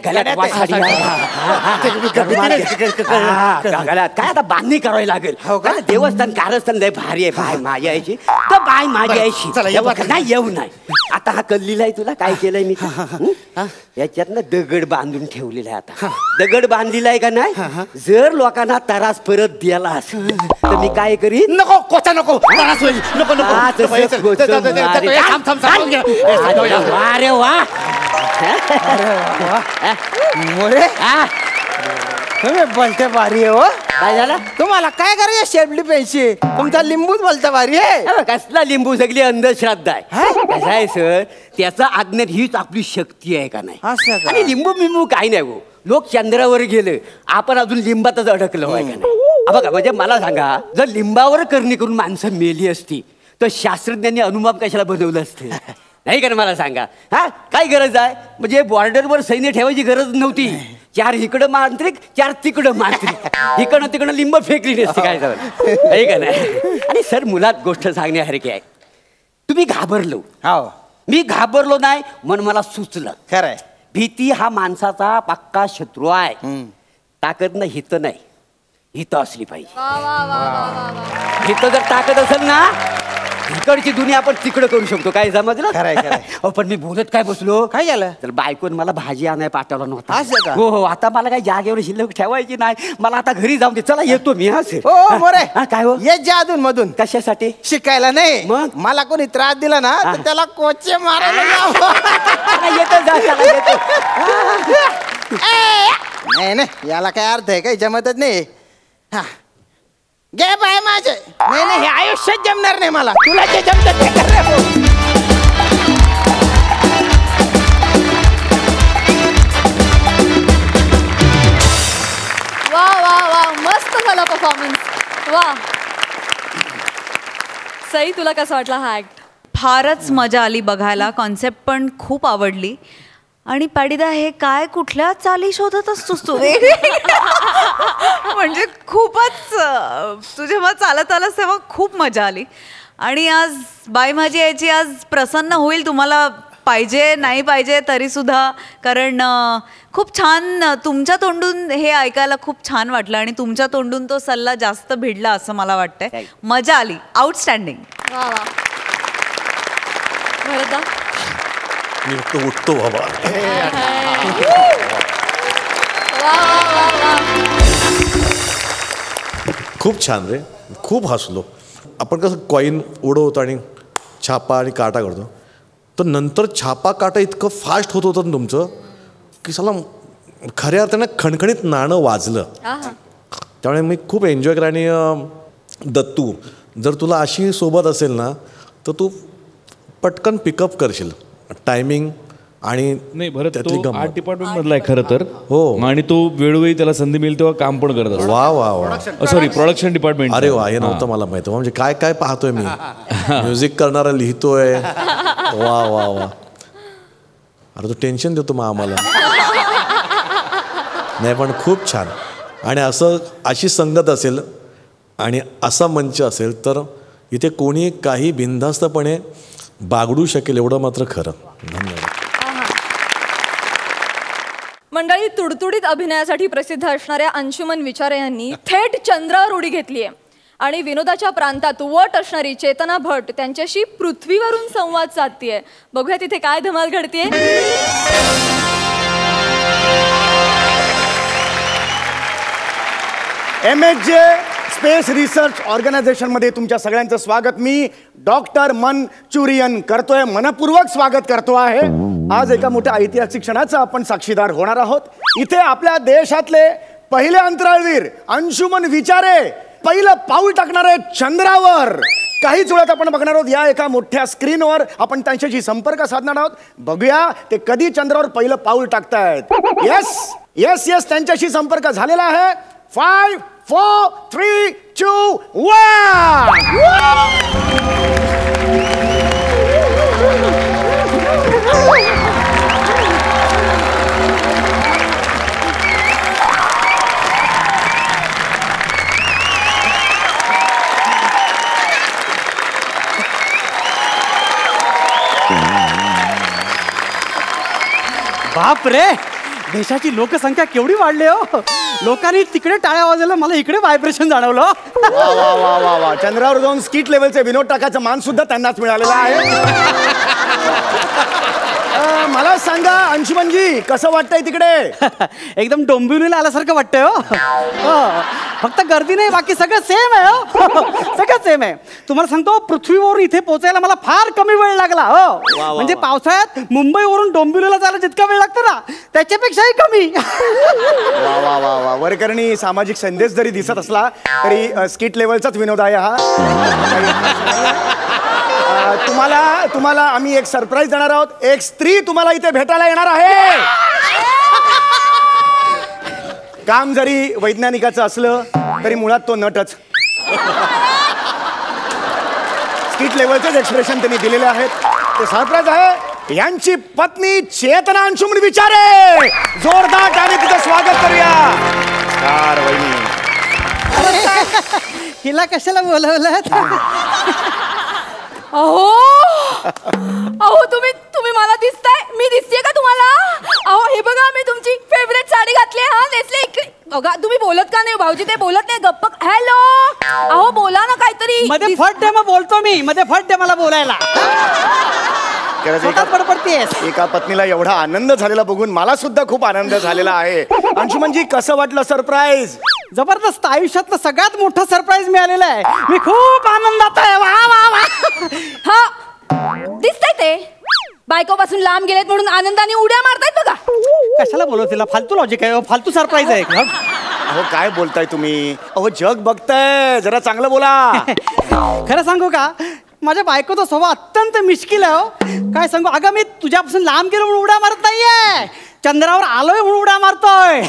गळ्यात काय आता बांधणी करावी लागेल. देवस्थान कारस्थान लय भारी आहे. बाय माझ्या आईशी तर बाय माझ्या आईशी नाही येऊ नाही. आता हा कल्लीला आहे. तुला काय केलंय मी याच्यातनं दगड बांधून ठेवलेला आहे. आता दगड बांधलेला आहे का नाही. जर लोकांना त्रास परत द्यायला असेल तर मी काय करीन. नको कोचा नको त्रास होईल. नको अरे वा मोरे तुम्ही बोलते भारी आहे हो. काय झालं? तुम्हाला काय करायचं शेपली पेन्शी तुमचा लिंबूच बोलता भारी आहे. कसला लिंबू सगळी अंधश्रद्धा आहे. कसं आहे सर त्याचा अज्ञात हीच आपली शक्ती आहे का नाही. आणि लिंबू बिंबू काही नाही हो. लोक चंद्रावर गेले आपण अजून लिंबातच अडकलो आहे का नाही. बघा म्हणजे मला सांगा जर लिंबावर करणी करून माणसं मेली असती तर शास्त्रज्ञांनी अनुमान कशाला बनवलं असते नाही का. मला सांगा काय गरज आहे. म्हणजे बॉर्डरवर सैन्य ठेवायची गरज नव्हती. 4 इकडं मांत्रिक 4 तिकडं मांत्रिक इकडं तिकडं लिंब फेकली नसते. काय झालं नाही का नाही. आणि सर मुलात गोष्ट सांगण्यासारखी आहे. तुम्ही घाबरलो. मी घाबरलो नाही म्हणून मला सुचलं. खरंय भीती हा माणसाचा पक्का शत्रू आहे. ताकद ना हित नाही. हित असली पाहिजे. हित जर ताकद असेल ना इकडची दुनिया आपण तिकडं करू शकतो. काय समजलं? खरंय. पण मी बोलत काय बसलो. काय झालं? तर बायकोन मला भाजी आणाय पाठवला नव्हता. हो आता मला काही जागेवर शिल्लक ठेवायची नाही. मला आता घरी जाऊन दे. चला येतो मी. काय हो येत जा अधून मधून. कशासाठी? शिकायला नाही. मग मला कोणी त्रास दिला ना तर त्याला कोचे मारायला येतो. नाही याला काय अर्थ आहे. काही जमतच नाही. गे बाय माझे नाही हे आयुष्यात जमणार नाही मला. तुला जे जमत ते कर रे. वा वा वा मस्त झाला परफॉर्मन्स. वा सई तुला कसं वाटला हा ऍक्ट? फारच मजा आली बघायला. कॉन्सेप्ट पण खूप आवडली. आणि पाडीदा हे काय कुठल्या चाली शोधत असतोस तू? म्हणजे खूपच तू जेव्हा चालत आलास तेव्हा खूप मजा आली. आणि आज बाय माझी याची आज प्रसन्न होईल तुम्हाला पाहिजे नाही पाहिजे तरी सुद्धा. कारण खूप छान तुमच्या तोंडून हे ऐकायला खूप छान वाटलं आणि तुमच्या तोंडून तो सल्ला जास्त भिडला असं मला वाटतंय. मजा आली. आउटस्टँडिंग. वा वा भरदा मी फक्त उठतो बाबा. वा वा वा वा खूप छान रे. खूप हसलो. आपण कसं कॉईन उडवतो आणि छापा आणि काटा करतो, तर नंतर छापा काटा इतकं फास्ट होत होतं ना तुमचं की साला खऱ्या अर्थानं खणखणीत नाणं वाजलं. त्यामुळे मी खूप एन्जॉय केलं. आणि दत्तू, जर तुला अशी सोबत असेल ना तर तू पटकन पिकअप करशील. टायमिंग आणि नाही भरत, त्यातली तो गंमत. आर्ट डिपार्टमेंट मधला आहे खरं तर. हो. आणि तो वेळोवेळी त्याला संधी मिळेल तेव्हा काम पण करत असतो. वा वा वा. Sorry, production department. अरे वा, हे नव्हतं मला माहिती. म्हणजे काय काय पाहतोय मी. म्युझिक करणारा लिहितोय. वा वा वा. अरे तो टेन्शन देतो मग आम्हाला. नाही पण खूप छान. आणि अशी संगत असेल आणि असा मंच असेल तर इथे कोणी काही बिनधास्तपणे बागडू शकेल एवढं मात्र खरं. धन्यवाद. मंडळी, तुडतुडीत अभिनयासाठी प्रसिद्ध असणाऱ्या अंशुमन विचारे यांनी थेट चंद्रावर उडी घेतली आहे आणि विनोदाच्या प्रांतात वट असणारी चेतना भट त्यांच्याशी पृथ्वीवरून संवाद साधतीये. बघूया तिथे काय धमाल घडतीये. MHJ स्पेस रिसर्च ऑर्गनायझेशनमध्ये तुमच्या सगळ्यांचं स्वागत. मी डॉक्टर मनचुरियन करतोय, मनपूर्वक स्वागत करतो आहे. आज एका मोठ्या ऐतिहासिक क्षणाचा आपण साक्षीदार होणार आहोत. इथे आपल्या देशातले पहिले अंतराळवीर अंशुमन विचारे पहिलं पाऊल टाकणार आहेत चंद्रावर. काहीच वेळात आपण बघणार आहोत या एका मोठ्या स्क्रीनवर. आपण त्यांच्याशी संपर्क साधणार आहोत. बघूया ते कधी चंद्रावर पहिलं पाऊल टाकतायत. येस येस येस, त्यांच्याशी संपर्क झालेला आहे. 5, 4, 3, 2, 1. बाप रे, देशाची लोकसंख्या केवढी वाढली हो. लोकांनी तिकडे टाळ्या वाजवल्या, मला इकडे व्हायब्रेशन जाणवलं. वा वा वा वा वा. चंद्रावर जाऊन स्किट लेवलचे विनोद टाकायचा मान सुद्धा त्यांनाच मिळालेला आहे. मला सांगा अंशुमनजी, कसं वाटतंय तिकडे? एकदम डोंबिवलीला आल्यासारखं वाटतंय हो. फक्त गर्दी नाही, बाकी सगळं सेम आहे हो. सगळं सेम आहे. तुम्हाला सांगतो, पृथ्वीवर इथे पोहोचायला मला फार कमी वेळ लागला हो. म्हणजे पावसाळ्यात मुंबईवरून डोंबिवलीला जायला जितका वेळ लागतो ना, त्याच्यापेक्षाही कमी. वा वा वा वा. वरकरणी सामाजिक संदेश जरी दिसत असला तरी स्किट लेवलचाच विनोद आहे हा. तुम्हाला आम्ही एक सरप्राईज देणार आहोत. एक स्त्री तुम्हाला इथे भेटायला येणार आहे. काम जरी वैज्ञानिकाचं असलं तरी मुळात तो नटच. स्किट लेवलचेच एक्सप्रेशन त्यांनी दिलेले आहेत. ते सरप्राईज आहे. यांची पत्नी चेतना अंशुमन विचारे. जोरदार टाळी तिचं स्वागत करूया. हिला कशाला बोलवलं? अहो अहो, तुम्ही मला दिसताय, मी दिसतेय का तुम्हाला? अहो हे बघा, मी तुमची फेवरेट साडी घातली. हा नेसले. इकडे बघा. तुम्ही बोलत का नाही भाऊजी? ते बोलत नाही, गप्प. हॅलो, अहो बोला ना काहीतरी. मध्ये फट दे, मग बोलतो मी. मध्ये फट दे मला बोलायला. एका पत्नीला एवढा आनंद झालेला बघून मला सुद्धा खूप आनंद झालेला आहे. अंशुमनजी, कसं वाटलं सरप्राईज? जबरदस्त. आयुष्यातलं सगळ्यात मोठं सरप्राईज मिळालेलं आहे. मी खूप आनंदात आहे. वा वा वा. हा दिसतंय ते बायकोपासून लांब गेलेत म्हणून आनंदाने उड्या मारतायत बघा. कशाला बोलवतीला? फालतू लॉजिक आहे, फालतू सरप्राईज आहे. अहो काय बोलताय तुम्ही? अहो जग बघताय, जरा चांगलं बोला. खरं सांगू का, माझ्या बायकोचा स्वभाव अत्यंत मिश्किल आहे हो. काय सांगू, अगं मी तुझ्यापासून लांब गेलो म्हणून उड्या मारत नाहीये, चंद्रावर आलोय म्हणून उड्या मारतोय.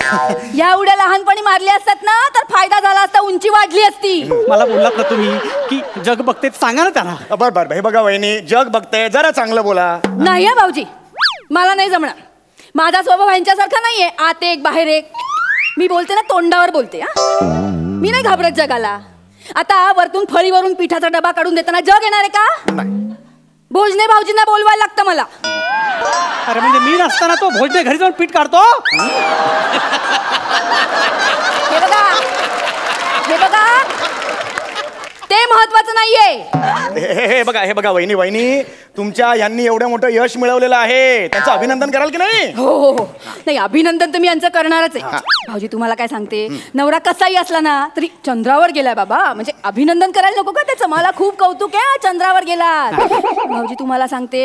या उड्या लहानपणी मारल्या असतात ना तर फायदा झाला असता, उंची वाढली असती. मला बोललात ना तुम्ही की जग बघते, सांगा ना त्यांना. बर हे बघा वहिनी, जग बघताय, जरा चांगलं बोला. नाही हा भाऊजी, मला नाही जमणार. माझा स्वभाव यांच्यासारखा नाहीये, आत एक बाहेर एक. मी बोलते ना तोंडावर बोलते. मी नाही घाबरत जगाला. आता वरतून फळीवरून पिठाचा डबा काढून देताना जग येणार आहे का? भोजने भाऊजींना बोलवायला लागतं मला. अरे म्हणजे मी नसताना तो भोजने घरी जाऊन पीठ काढतो? हे बघा ते महत्वाचं नाहीये. हे बघा वहिनी तुमच्या यांनी एवढं मोठं यश मिळवलेलं आहे, त्यांचं अभिनंदन कराल की नाही? हो नाही, अभिनंदन तर मी यांचं करणारच आहे. भाऊजी तुम्हाला काय सांगते, नवरा कसाही असला ना तरी चंद्रावर गेलाय बाबा, म्हणजे अभिनंदन करायला नको का त्याचं? मला खूप कौतुक आहे, चंद्रावर गेला. भाऊजी तुम्हाला सांगते,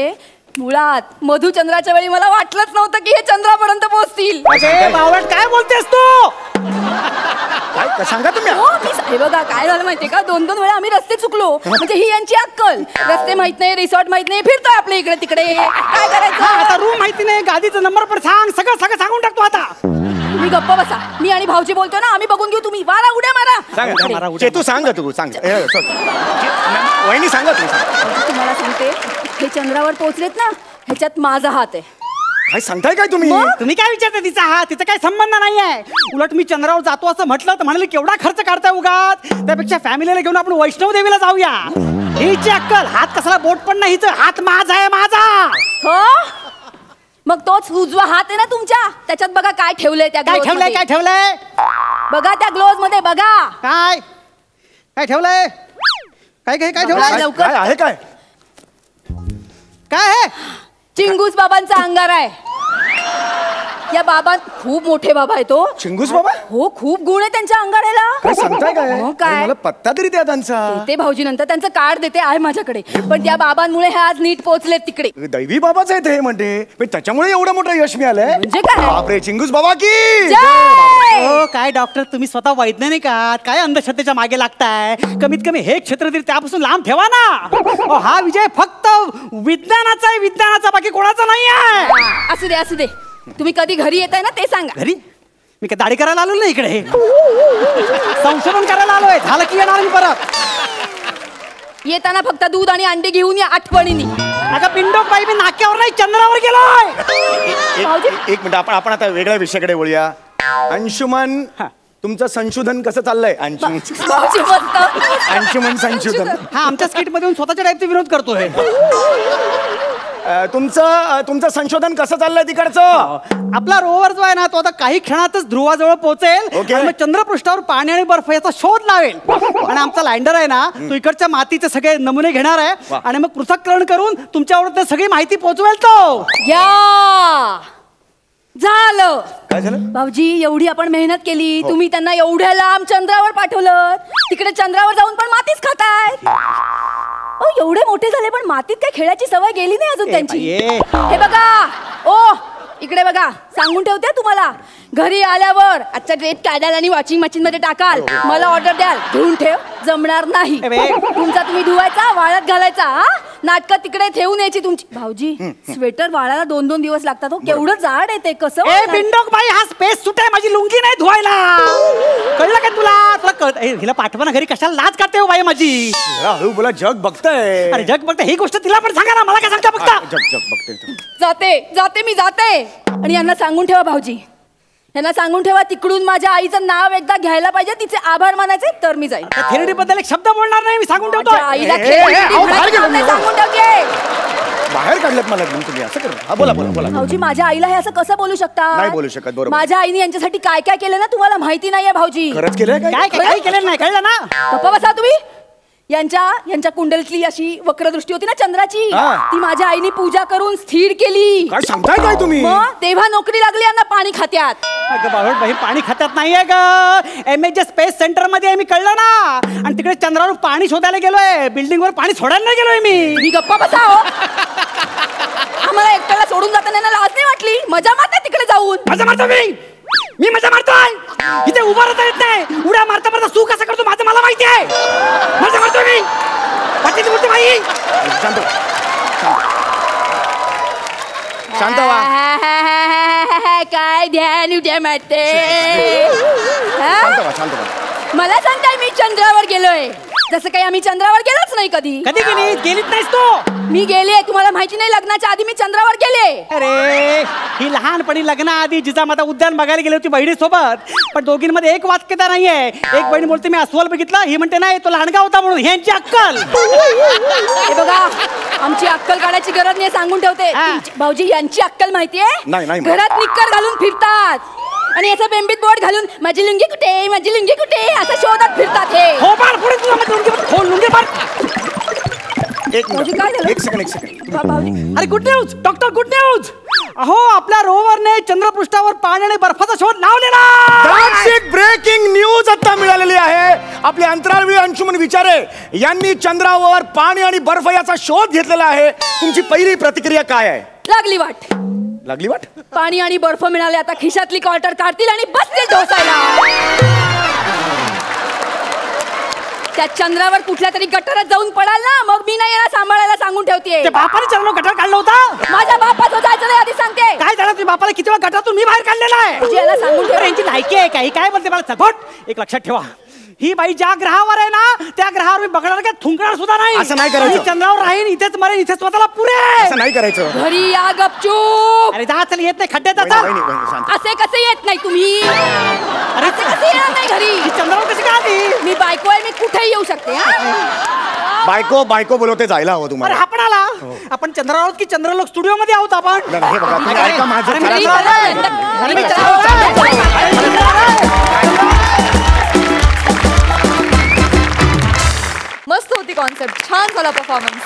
मुळात मधुचंद्राच्या वेळी मला वाटलंच नव्हतं की हे चंद्रापर्यंत पोहोचतील. काय बोलतेस तू? काय सांगा तुम्ही? हे बघा काय झालं माहितीये का, 2-2 वेळा आम्ही रस्ते चुकलो, म्हणजे ही यांची अक्कल. रस्ते माहित नाही, रिसॉर्ट माहित नाही, फिरतोय आपल्या इकडे तिकडे. काय करायचं आता? रूम माहिती नाही, गादीचा नंबर पण सांग, सगळं सांगून टाकतो आता. तुम्ही गप्प बसा, मी आणि भाऊजी बोलतो ना, आम्ही बघून घेऊ. तुम्ही वारा उड्या मारा. तू सांग, तू सांग. वहिनी सांगा तुम्ही. तुम्हाला सांगते, हे चंद्रावर पोहोचलेत ना, ह्याच्यात माझा हात आहे. काय सांगताय काय तुम्ही? तुम्ही काय विचारता तिचा हात? तिचा काही संबंध नाहीये. उलट मी चंद्रावर जातो असं म्हटलं तर म्हणाले केवढा खर्च काढताय उगाच, त्यापेक्षा फॅमिलीला घेऊन आपण वैष्णव देवीला जाऊया. हिची अक्कल, हात कसला बोट पण नाही, हिचं हात माझा आहे, माझा. हो मग तोच उजवा हात आहे ना तुमच्या, त्याच्यात बघा काय ठेवलंय. त्या काय ठेवलंय? बघा त्या ग्लोव्ह मध्ये बघा. काय ठेवलंय? काय ठेवलंय? लवकर आहे काय? काय आहे? चिंगूस बाबांचा अंगार आहे. या बाबा खूप मोठे बाबा आहे तो. चिंगूस बाबा? हो, खूप गुण आहे त्यांच्या अंगाऱ्याला. काय सांगताय काय? हो, काय? मला पत्ता तरी द्या त्यांचा. ते भाऊजी नंतर त्यांचं कार्ड देते, आहे माझ्याकडे. पण त्या बाबांमुळे हे आज नीट पोहोचलेत तिकडे. दैवी बाबाच आहे ते, म्हणते त्याच्यामुळे एवढं मोठं यश मिळालंय. म्हणजे काय? बापरे, चिंगूस बाबा की हो. काय डॉक्टर तुम्ही स्वतः वैज्ञानिक आहात, काय अंधश्रद्धेच्या मागे लागताय? कमीत कमी हे क्षेत्र तरी त्यापासून लांब ठेवा ना. हा विजय फक्त विज्ञानाचा आहे, विज्ञानाचा, बाकी कोणाचा नाही आहे. असू दे. तुम्ही कधी घरी येताय ना ते सांगा. घरी? मी काय दाढी करायला आलो ना इकडे, संशोधन करायला आलोय. झालं की येणार मी परत. येताना फक्त दूध आणि अंडे घेऊन या आठवणीने. अगं पिंडोक बाई, मी नाक्यावर नाही चंद्रावर गेलोय. एक मिनिट, आपण आता वेगळ्या विषयाकडे वळूया. अंशुमन, तुमचं संशोधन कसं चाललंय? अंशुमन संशोधन. हा आमच्या स्किट मध्ये स्वतःच्या टाईपचे विरोध करतोय. तुमचं संशोधन कसं चाललंय तिकडचं? आपला रोवर जो आहे ना तो आता काही क्षणातच ध्रुवाजवळ पोहोचेल आणि मग चंद्रपृष्ठावर पाणी आणि बर्फ याचा शोध लावेल. आणि आमचा लँडर आहे ना तो इकडच्या मातीचे सगळे नमुने घेणार आहे आणि मग पृथक्करण करून तुमच्यावर सगळी माहिती पोहोचवेल तो. झालं. काय झालं? भाऊजी एवढी आपण मेहनत केली, तुम्ही त्यांना एवढ्या लांब चंद्रावर पाठवलं, तिकडे चंद्रावर जाऊन पण मातीच खाताय. एवढे मोठे झाले पण मातीत काय खेळायची सवय गेली नाही अजून त्यांची. हे बघा, इकडे बघा, सांगून ठेवते तुम्हाला, घरी आल्यावर आजचा ड्रेस काढाल आणि वॉशिंग मशीन मध्ये टाकाल, मला ऑर्डर द्याल, धुवून ठेव, जमणार नाही. तुमचा तुम्ही धुवायचा, वाळत घालायचा. नाटकं तिकडे ठेवून यायची तुमची. भाऊजी स्वेटर वाळायला 2-2 दिवस लागतात. केवढं जाड आहे ते. कसं बिंडोक बाई, हा स्पेस सुट आहे, माझी लुंगी नाही धुवायला. कळलं का तुला? हिला पाठवा ना घरी, कशाला लाज करते हो बाई माझी? हळू बोला, जग बघताय. अरे जग बघते, ही गोष्ट तिला पण सांगा ना, मला काय सांगता बघता. जग बघते. मी जाते. आणि यांना सांगून ठेवा भाऊजी, यांना सांगून ठेवा, तिकडून माझ्या आईचं नाव एकदा घ्यायला पाहिजे, तिचे आभार मानायचे, तर मी जाईल. थेरडी बद्दल एक शब्द बोलणार नाही, मी सांगून ठेवतो. आईला सांगून ठेवते. बाहेर काढलं मला तुम्ही असं करा. बोला. भाऊजी माझ्या आईला हे असं कसं बोलू शकता? नाही बोलू शकत. बरोबर. माझ्या आईने यांच्यासाठी काय काय केलं ना तुम्हाला माहिती नाहीये भाऊजी. खरंच केलंय काय केलं नाही, कळलं ना? गप्पा बसा तुम्ही. यांच्या कुंडलीतली अशी वक्रदृष्टी होती ना चंद्राची, ती माझ्या आईने पूजा करून स्थिर केली. काय सांगताय काय तुम्ही? तेव्हा नोकरी लागली यांना पाणी खात्यात. बाई पाणी खात्यात नाहीये ग, MH स्पेस सेंटर मध्ये मी, कळलं ना? आणि तिकडे चंद्रावर पाणी शोधायला गेलोय, बिल्डिंग वर पाणी सोडायला नाही गेलोय मी. गप्पा बसा हो. आम्हाला एकट्याला सोडून जाताना लाज नाही वाटली? मजा मारते तिकडे जाऊन. मजा मारतो मी मजा मारतोय. इथे उभा राहता येत नाही, उड्या मारता सू कसा करतो माझं मला माहिती आहे. मजा मारतोय मी. वाटते बोलते बाई. शांत व्हा. काय ध्यान उद्या मारते. शांत व्हा. मला सांगताय मी चंद्रावर गेलोय, जसं काही आम्ही चंद्रावर गेलोच नाही कधी. कधी गेलीच नाहीस तू? मी गेले, तुम्हाला माहिती नाही, लग्नाच्या आधी मी चंद्रावर गेले. अरे ही लहानपणी लग्नाआधी जिजामाता उद्यान बघायला गेली होती बहिणीसोबत, पण दोघींमध्ये एक वाक्यता नाहीये. एक बहीण बोलते मी अस्वल बघितला, ही म्हणते नाही तो लहानगा होता म्हणून. ह्यांची अक्कल. हे बघा, आमची अक्कल काढायची गरज नाही, सांगून ठेवते. भाऊजी यांची अक्कल माहितीये? नाही. घरात निक्कर घालून फिरतात. आणि याचा बेंबीत बोट घालून माझी लुंगी कुठे असं शोधत फिरतात हे. हो बाळ पुढे तुला लुंगी बाळ. एक भाऊजी, काय झालं? एक सेकंड अरे good news doctor, good news. अहो आपल्या रोवरने चंद्रपृष्ठावर पाणी आणि बर्फाचा शोध लावलेला. ब्रेकिंग न्यूज आता मिळालेली आहे. आपले अंतराळवीर अंशुमन विचारे यांनी चंद्रावर पाणी आणि बर्फ याचा शोध घेतलेला आहे. तुमची पहिली प्रतिक्रिया काय आहे? लागली वाट. लागली वाट? पाणी आणि बर्फ मिळाले, आता खिशातली क्वार्टर काढतील आणि बसतील ढोसायला. त्या चंद्रावर कुठल्या तरी गटारात जाऊन पडाल ना, मग मी नाही याला सांभाळायला सांगून ठेवते. ते बापाने चंद्रावर गटार काढला होता. माझ्या बापाचं जायचं नाही आधी सांगते. काय झालं तुझ्या बापाला किती वेळा गटारातून मी बाहेर काढलेला आहे. याला सांगून ठेव. यांची लायकी आहे काही काय बोलते मला सपोर्ट. एक लक्षात ठेवा, ही बाई ज्या ग्रहावर आहे ना त्या ग्रहावर मी बघणार काय थुंकणार सुद्धा नाही. असं नाही करायचं. चंद्रावर राहीन, इथेच मरेन, इथेच स्वतःला पुरे. असं नाही करायचं. घरी या गपचूप. अरे जा चल, येत नाही खड्ड्यात आता. शांत. असे कसे येत नाही तुम्ही? अरे असे कसे येणार नाही घरी? चंद्रावर कशी काय आली? मी बायको आहे, मी कुठेही येऊ शकते. बायको बोलवते जायला हवं अरे तुम्हाला. हा पण आला. आपण चंद्रावर आहोत की चंद्रलोक स्टुडिओ मध्ये आहोत आपण? हे बघा तुम्ही ऐका माझं. घरी चला, चला. चला, घरी चला. मस्त होती कॉन्सेप्ट, छान झाला परफॉर्मन्स.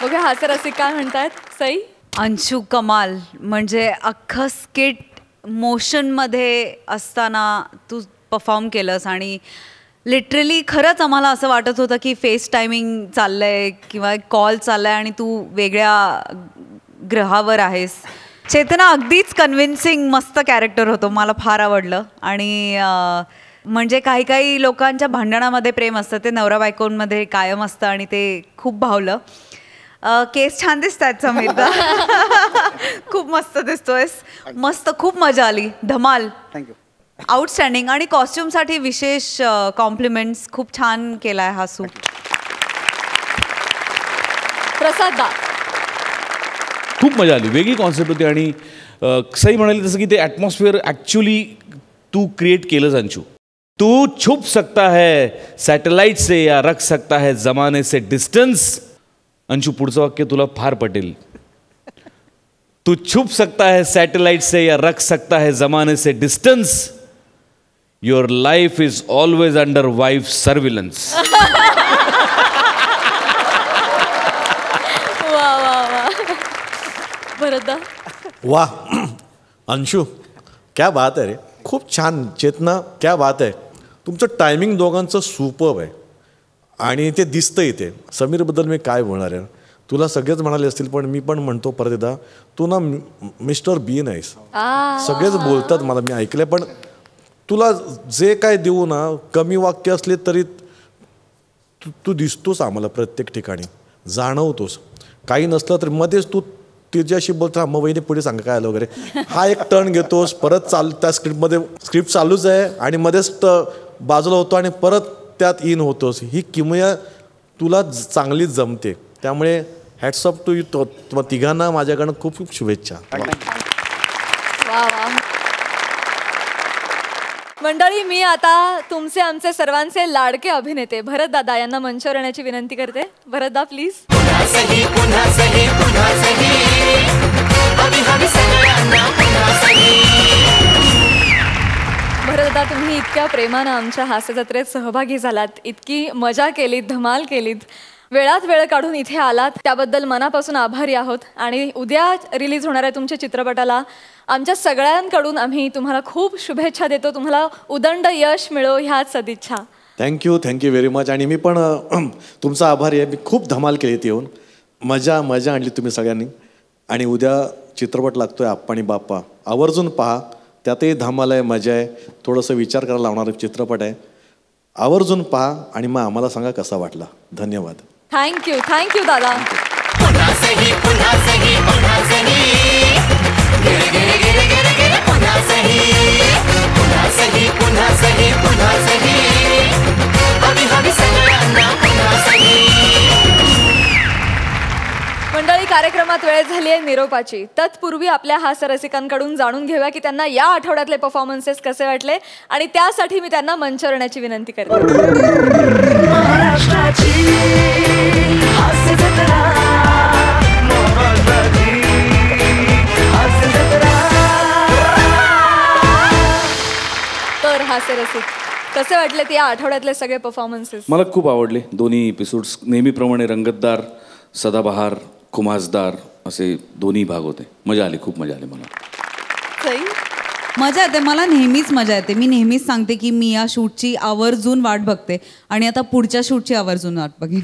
बघा हास्य रसिक काय म्हणतायत. सई अंशू कमाल. म्हणजे अख्खं स्किट मोशनमध्ये असताना तू परफॉर्म केलंस आणि लिटरली खरंच आम्हाला असं वाटत होतं की फेस टायमिंग चाललंय किंवा कॉल चाललाय आणि तू वेगळ्या ग्रहावर आहेस. चेतना अगदीच कन्व्हिन्सिंग मस्त कॅरेक्टर होतं, मला फार आवडलं. आणि म्हणजे काही काही लोकांच्या भांडणामध्ये प्रेम असतं, ते नवरा बायकोंमध्ये कायम असतं आणि ते खूप भावलं. केस छान दिसतात समीरदा. खूप मस्त दिसतोयस, मस्त, खूप मजा आली. धमाल, थँक्यू. आउटस्टँडिंग. आणि कॉस्ट्युमसाठी विशेष कॉम्प्लिमेंट्स, खूप छान केलाय हा सूट. प्रसाद दा खूप मजा आली, वेगळी कॉन्सेप्ट होती. आणि सई म्हणाली तसं की ते ॲटमॉस्फिअर ॲक्च्युली तू क्रिएट केलंच अंशू. तू छुप सकता है सॅटेलाइट से या रख सकता है जमाने से डिस्टन्स. अंशू पुढचं वाक्य तुला फार पटेल. तू छुप सकता है सैटेलाइट से या रख सकता है जमाने से distance. Your life is always under wife surveillance. वा वा वा. भरतदा वाह अंशू, क्या बात आहे रे. खूप छान. चेतना, क्या बात आहे. तुमचं टायमिंग दोघांचं सुपर्ब आहे आणि ते दिसतं इथे. समीरबद्दल मी काय बोलणार आहे, तुला सगळेच म्हणाले असतील पण मी पण म्हणतो परत एकदा, तू ना मिस्टर बीन आहेस. सगळेच बोलतात मला, मी ऐकलंय. पण तुला जे काय देऊ ना, कमी वाक्य असले तरी तू दिसतोस आम्हाला प्रत्येक ठिकाणी, जाणवतोस. काही नसलं तर मध्येच तू तिच्याशी बोलता मग वहिनी पुढे सांगा काय आलं वगैरे, हा एक टर्न घेतोस. परत त्या स्क्रिप्ट चालूच आहे आणि मध्येच बाजूला होतो आणि परत त्यात इन होतोस. ही किमया तुला चांगलीच जमते. त्यामुळे हॅट्स ऑफ टू यू. तिघांना माझ्याकडनं खूप खूप शुभेच्छा. वा वा. मंडळी, मी आता तुमचे आमचे सर्वांचे लाडके अभिनेते भरत दादा यांना मंचावर येण्याची विनंती करते. भरत दा प्लीज. भरत दादा, तुम्ही इतक्या प्रेमानं आमच्या हास्य जत्रेत सहभागी झालात, इतकी मजा केलीत, धमाल केलीत, वेळात वेळ काढून इथे आलात, त्याबद्दल मनापासून आभारी आहोत. आणि उद्या रिलीज होणाऱ्या तुमच्या चित्रपटाला आमच्या सगळ्यांकडून आम्ही तुम्हाला खूप शुभेच्छा देतो. तुम्हाला उदंड यश मिळो ह्याच सदिच्छा. Thank you very much. आणि मी पण तुमचा आभारी आहे. मी खूप धमाल केली येऊन, मजा आणली तुम्ही सगळ्यांनी. आणि उद्या चित्रपट लागतोय आप्पा आणि बाप्पा, आवर्जून पहा. त्यातही धमाल आहे, मजा आहे, थोडंसं विचार करायला लावणारा चित्रपट आहे. आवर्जून पहा आणि मग आम्हाला सांगा कसा वाटला. धन्यवाद. थँक्यू दादा. मंडळी, कार्यक्रमात वेळ झाली आहे निरोपाची. तत्पूर्वी आपल्या हास्य रसिकांकडून जाणून घेऊया की त्यांना या आठवड्यातले परफॉर्मन्सेस कसे वाटले आणि त्यासाठी मी त्यांना मंचावर येण्याची विनंती करते. हास्य रसिक. कसे वाटले या आठवड्यातले सगळे परफॉर्मन्सेस? मला खूप आवडले दोन्ही एपिसोड्स. नेहमीप्रमाणे रंगतदार, सदाबहार, खुमासदार असे दोन्ही भाग होते. मजा आली, खूप मजा आली मला. मजा येते, मला नेहमीच मजा येते. मी नेहमीच सांगते की मी या शूटची आवर्जून वाट बघते आणि आता पुढच्या शूटची आवर्जून वाट बघेन.